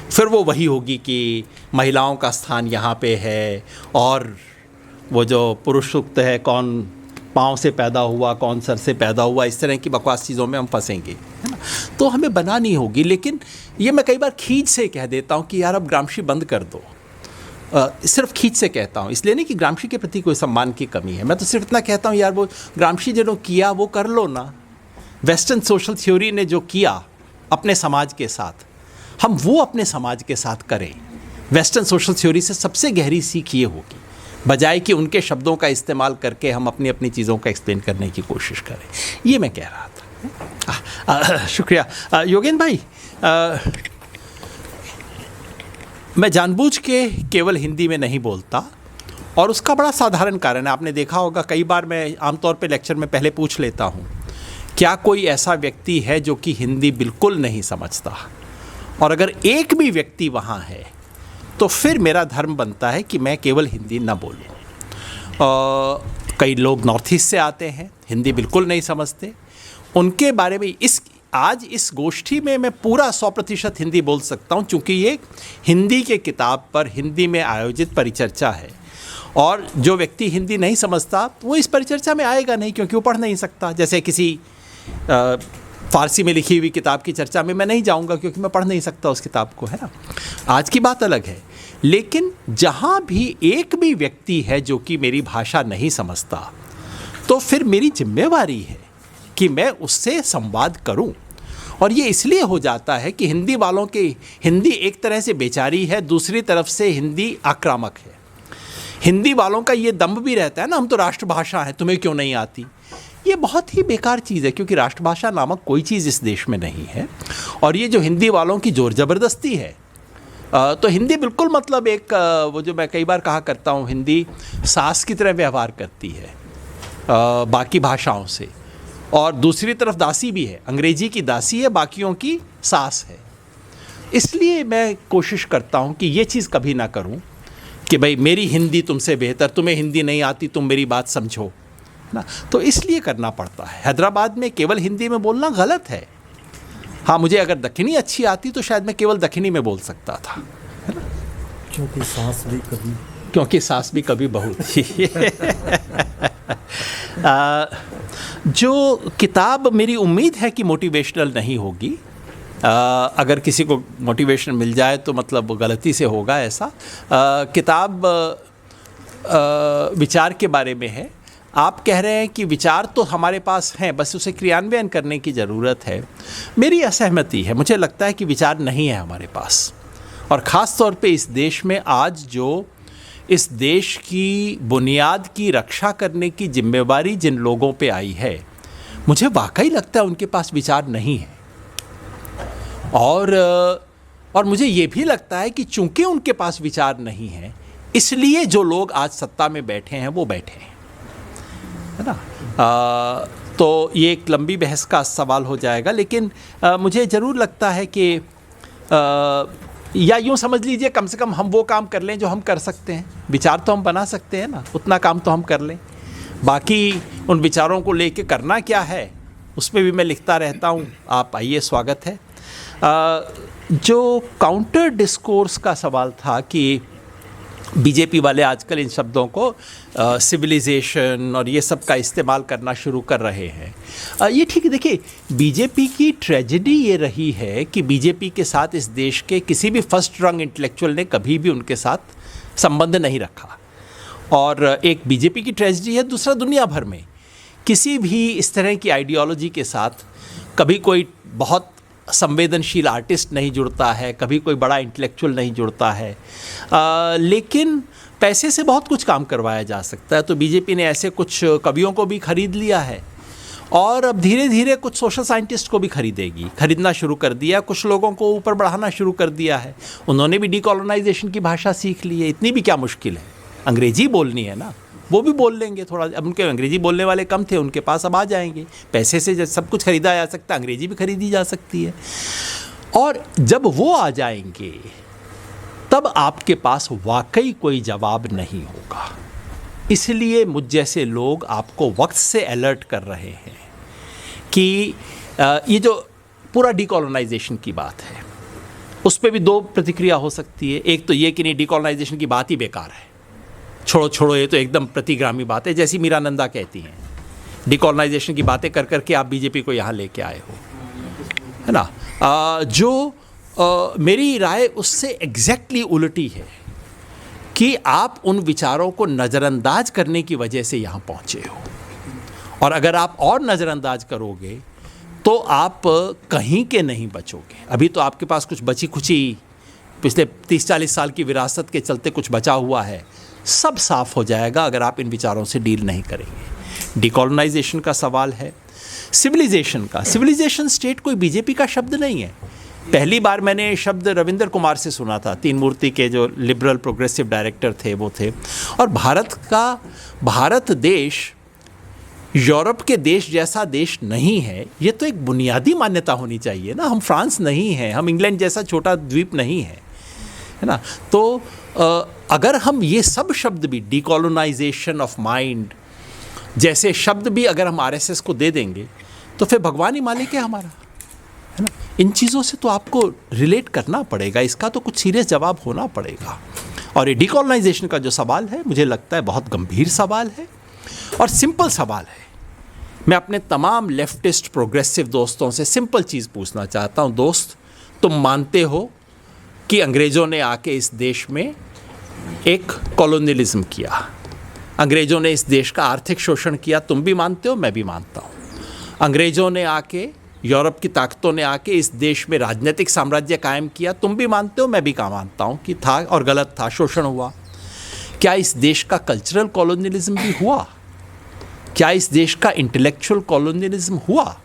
फिर वो वही होगी कि महिलाओं का स्थान यहाँ पे है और वो जो पुरुष सूक्त है, कौन पाँव से पैदा हुआ कौन सर से पैदा हुआ, इस तरह की बकवास चीज़ों में हम फंसेंगे, है ना। तो हमें बनानी होगी, लेकिन ये मैं कई बार खींच से कह देता हूँ कि यार अब ग्रामशी बंद कर दो। सिर्फ खींच से कहता हूँ, इसलिए नहीं कि ग्रामशी के प्रति कोई सम्मान की कमी है, मैं तो सिर्फ इतना कहता हूँ यार वो ग्रामशी जो किया वो कर लो ना। वेस्टर्न सोशल थ्योरी ने जो किया अपने समाज के साथ, हम वो अपने समाज के साथ करें। वेस्टर्न सोशल थ्योरी से सबसे गहरी सीख ये होगी, बजाय कि उनके शब्दों का इस्तेमाल करके हम अपनी अपनी चीज़ों का एक्सप्लेन करने की कोशिश करें। ये मैं कह रहा था। शुक्रिया योगेन भाई। मैं जानबूझ के केवल हिंदी में नहीं बोलता और उसका बड़ा साधारण कारण है। आपने देखा होगा कई बार मैं आमतौर पे लेक्चर में पहले पूछ लेता हूँ, क्या कोई ऐसा व्यक्ति है जो कि हिंदी बिल्कुल नहीं समझता? और अगर एक भी व्यक्ति वहाँ है तो फिर मेरा धर्म बनता है कि मैं केवल हिंदी ना बोलूँ। कई लोग नॉर्थ ईस्ट से आते हैं, हिंदी बिल्कुल नहीं समझते, उनके बारे में आज इस गोष्ठी में मैं पूरा 100% हिंदी बोल सकता हूँ, क्योंकि ये हिंदी के किताब पर हिंदी में आयोजित परिचर्चा है। और जो व्यक्ति हिंदी नहीं समझता वो इस परिचर्चा में आएगा नहीं, क्योंकि वो पढ़ नहीं सकता। जैसे किसी फ़ारसी में लिखी हुई किताब की चर्चा में मैं नहीं जाऊँगा, क्योंकि मैं पढ़ नहीं सकता उस किताब को, है ना। आज की बात अलग है, लेकिन जहाँ भी एक भी व्यक्ति है जो कि मेरी भाषा नहीं समझता, तो फिर मेरी जिम्मेवारी है कि मैं उससे संवाद करूं। और ये इसलिए हो जाता है कि हिंदी वालों के हिंदी एक तरह से बेचारी है, दूसरी तरफ से हिंदी आक्रामक है। हिंदी वालों का ये दम्भ भी रहता है ना, हम तो राष्ट्रभाषा हैं, तुम्हें क्यों नहीं आती। ये बहुत ही बेकार चीज़ है, क्योंकि राष्ट्रभाषा नामक कोई चीज़ इस देश में नहीं है। और ये जो हिंदी वालों की ज़ोर ज़बरदस्ती है, तो हिंदी बिल्कुल मतलब एक वो जो मैं कई बार कहा करता हूँ, हिंदी सास की तरह व्यवहार करती है बाकी भाषाओं से, और दूसरी तरफ दासी भी है, अंग्रेजी की दासी है, बाकियों की सास है। इसलिए मैं कोशिश करता हूँ कि ये चीज़ कभी ना करूँ कि भाई मेरी हिंदी तुमसे बेहतर, तुम्हें हिंदी नहीं आती, तुम मेरी बात समझो ना। तो इसलिए करना पड़ता है। हैदराबाद में केवल हिंदी में बोलना गलत है। हाँ, मुझे अगर दक्षिणी अच्छी आती तो शायद मैं केवल दक्षिणी में बोल सकता था, है ना। क्योंकि सास भी कभी बहू थी। जो किताब मेरी उम्मीद है कि मोटिवेशनल नहीं होगी, अगर किसी को मोटिवेशन मिल जाए तो मतलब गलती से होगा ऐसा। किताब विचार के बारे में है। आप कह रहे हैं कि विचार तो हमारे पास हैं, बस उसे क्रियान्वयन करने की ज़रूरत है। मेरी असहमति है, मुझे लगता है कि विचार नहीं है हमारे पास। और ख़ास तौर पे इस देश में आज जो इस देश की बुनियाद की रक्षा करने की जिम्मेवारी जिन लोगों पे आई है, मुझे वाकई लगता है उनके पास विचार नहीं है। और मुझे ये भी लगता है कि चूंकि उनके पास विचार नहीं है, इसलिए जो लोग आज सत्ता में बैठे हैं वो बैठे हैं, है ना। तो ये एक लंबी बहस का सवाल हो जाएगा, लेकिन मुझे ज़रूर लगता है कि या यूँ समझ लीजिए कम से कम हम वो काम कर लें जो हम कर सकते हैं। विचार तो हम बना सकते हैं ना, उतना काम तो हम कर लें। बाकी उन विचारों को लेके करना क्या है उसमें भी मैं लिखता रहता हूँ। आप आइए, स्वागत है। जो काउंटर डिस्कोर्स का सवाल था कि बीजेपी वाले आजकल इन शब्दों को सिविलाइजेशन और ये सब का इस्तेमाल करना शुरू कर रहे हैं। ये ठीक है। देखिए, बीजेपी की ट्रेजेडी ये रही है कि बीजेपी के साथ इस देश के किसी भी फर्स्ट रंग इंटेलेक्चुअल ने कभी भी उनके साथ संबंध नहीं रखा। और एक बीजेपी की ट्रेजेडी है, दूसरा दुनिया भर में किसी भी इस तरह की आइडियोलॉजी के साथ कभी कोई बहुत संवेदनशील आर्टिस्ट नहीं जुड़ता है, कभी कोई बड़ा इंटेलेक्चुअल नहीं जुड़ता है, लेकिन पैसे से बहुत कुछ काम करवाया जा सकता है। तो बीजेपी ने ऐसे कुछ कवियों को भी खरीद लिया है और अब धीरे धीरे कुछ सोशल साइंटिस्ट को भी खरीदना शुरू कर दिया, कुछ लोगों को ऊपर बढ़ाना शुरू कर दिया है। उन्होंने भी डीकोलोनाइजेशन की भाषा सीख ली है, इतनी भी क्या मुश्किल है, अंग्रेजी बोलनी है ना, वो भी बोल लेंगे थोड़ा। अब उनके अंग्रेजी बोलने वाले कम थे, उनके पास अब आ जाएंगे। पैसे से जब सब कुछ खरीदा जा सकता है, अंग्रेजी भी खरीदी जा सकती है। और जब वो आ जाएंगे तब आपके पास वाकई कोई जवाब नहीं होगा। इसलिए मुझ जैसे लोग आपको वक्त से अलर्ट कर रहे हैं कि ये जो पूरा डीकोलोनाइजेशन की बात है, उस पर भी दो प्रतिक्रिया हो सकती है। एक तो ये कि नहीं, डीकोलोनाइजेशन की बात ही बेकार है, छोड़ो, ये तो एकदम प्रतिगामी बात है, जैसी मीरानंदा कहती हैं, डीकोलोनाइजेशन की बातें कर करके आप बीजेपी को यहाँ लेके आए हो, है ना। मेरी राय उससे एग्जैक्टली उल्टी है कि आप उन विचारों को नज़रअंदाज करने की वजह से यहाँ पहुँचे हो, और अगर आप और नज़रअंदाज करोगे तो आप कहीं के नहीं बचोगे। अभी तो आपके पास कुछ बची खुची पिछले 30-40 साल की विरासत के चलते कुछ बचा हुआ है, सब साफ हो जाएगा अगर आप इन विचारों से डील नहीं करेंगे। डीकोलोनाइजेशन का सवाल है, सिविलाइजेशन स्टेट कोई बीजेपी का शब्द नहीं है। पहली बार मैंने शब्द रविंद्र कुमार से सुना था, तीन मूर्ति के जो लिबरल प्रोग्रेसिव डायरेक्टर थे वो थे। और भारत देश यूरोप के देश जैसा देश नहीं है, ये तो एक बुनियादी मान्यता होनी चाहिए ना। हम फ्रांस नहीं हैं, हम इंग्लैंड जैसा छोटा द्वीप नहीं है ना। तो अगर हम ये सब शब्द भी, डीकोलोनाइजेशन ऑफ माइंड जैसे शब्द भी अगर हम आरएसएस को दे देंगे तो फिर भगवान ही मालिक है हमारा, है ना। इन चीज़ों से तो आपको रिलेट करना पड़ेगा, इसका तो कुछ सीरियस जवाब होना पड़ेगा। और ये डीकोलोनाइजेशन का जो सवाल है, मुझे लगता है बहुत गंभीर सवाल है और सिंपल सवाल है। मैं अपने तमाम लेफ्टिस्ट प्रोग्रेसिव दोस्तों से सिंपल चीज़ पूछना चाहता हूँ, दोस्त, तुम मानते हो कि अंग्रेज़ों ने आके इस देश में एक कॉलोनियलिज्म किया, अंग्रेज़ों ने इस देश का आर्थिक शोषण किया, तुम भी मानते हो, मैं भी मानता हूँ। अंग्रेज़ों ने आके, यूरोप की ताकतों ने आके इस देश में राजनीतिक साम्राज्य कायम किया, तुम भी मानते हो, मैं भी मानता हूँ कि था और गलत था, शोषण हुआ। क्या इस देश का कल्चरल कॉलोनियलिज्म भी हुआ? क्या इस देश का इंटेलेक्चुअल कॉलोनियलिज्म हुआ?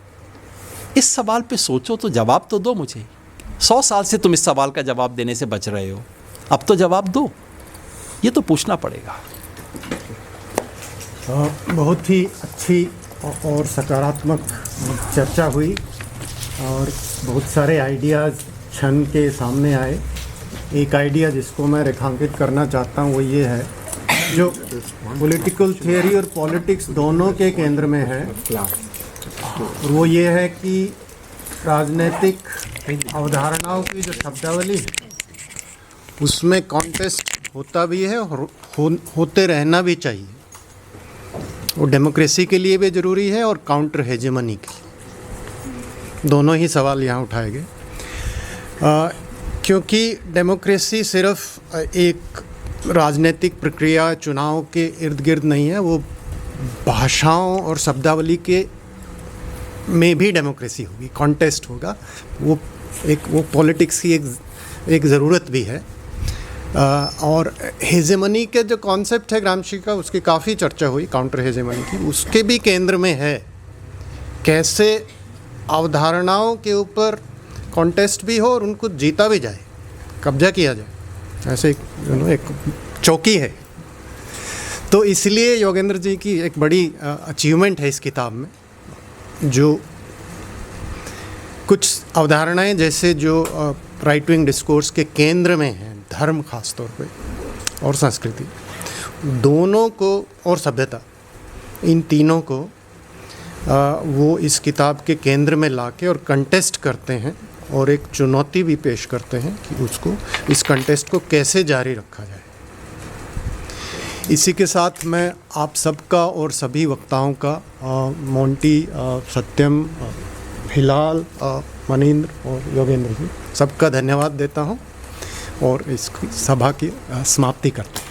इस सवाल पे सोचो तो जवाब तो दो मुझे। 100 साल से तुम इस सवाल का जवाब देने से बच रहे हो, अब तो जवाब दो, ये तो पूछना पड़ेगा। बहुत ही अच्छी और सकारात्मक चर्चा हुई और बहुत सारे आइडियाज़ क्षण के सामने आए। एक आइडिया जिसको मैं रेखांकित करना चाहता हूँ वो ये है, जो पॉलिटिकल थियोरी और पॉलिटिक्स दोनों के केंद्र में है, और वो ये है कि राजनीतिक अवधारणाओं की जो शब्दावली है उसमें कॉन्टेस्ट होता भी है और होते रहना भी चाहिए। वो डेमोक्रेसी के लिए भी ज़रूरी है और काउंटर हेजेमनी के लिए, दोनों ही सवाल यहाँ उठाए गए। क्योंकि डेमोक्रेसी सिर्फ एक राजनीतिक प्रक्रिया चुनाव के इर्द गिर्द नहीं है, वो भाषाओं और शब्दावली के में भी डेमोक्रेसी होगी, कॉन्टेस्ट होगा, वो पॉलिटिक्स की एक ज़रूरत भी है। और हेजेमनी के जो कॉन्सेप्ट है ग्रामशी का, उसकी काफ़ी चर्चा हुई, काउंटर हेजेमनी की, उसके भी केंद्र में है कैसे अवधारणाओं के ऊपर कॉन्टेस्ट भी हो और उनको जीता भी जाए, कब्जा किया जाए, ऐसे एक चौकी है। तो इसलिए योगेंद्र जी की एक बड़ी अचीवमेंट है इस किताब में, जो कुछ अवधारणाएं जैसे जो राइट विंग डिस्कोर्स के केंद्र में हैं, धर्म खास तौर पे और संस्कृति, दोनों को और सभ्यता, इन तीनों को वो इस किताब के केंद्र में लाके और कंटेस्ट करते हैं और एक चुनौती भी पेश करते हैं कि उसको, इस कंटेस्ट को कैसे जारी रखा जाए। इसी के साथ मैं आप सबका और सभी वक्ताओं का, मोंटी, सत्यम, हिलाल, मनींद्र और योगेंद्र जी, सबका धन्यवाद देता हूं और इस सभा की समाप्ति करते हैं।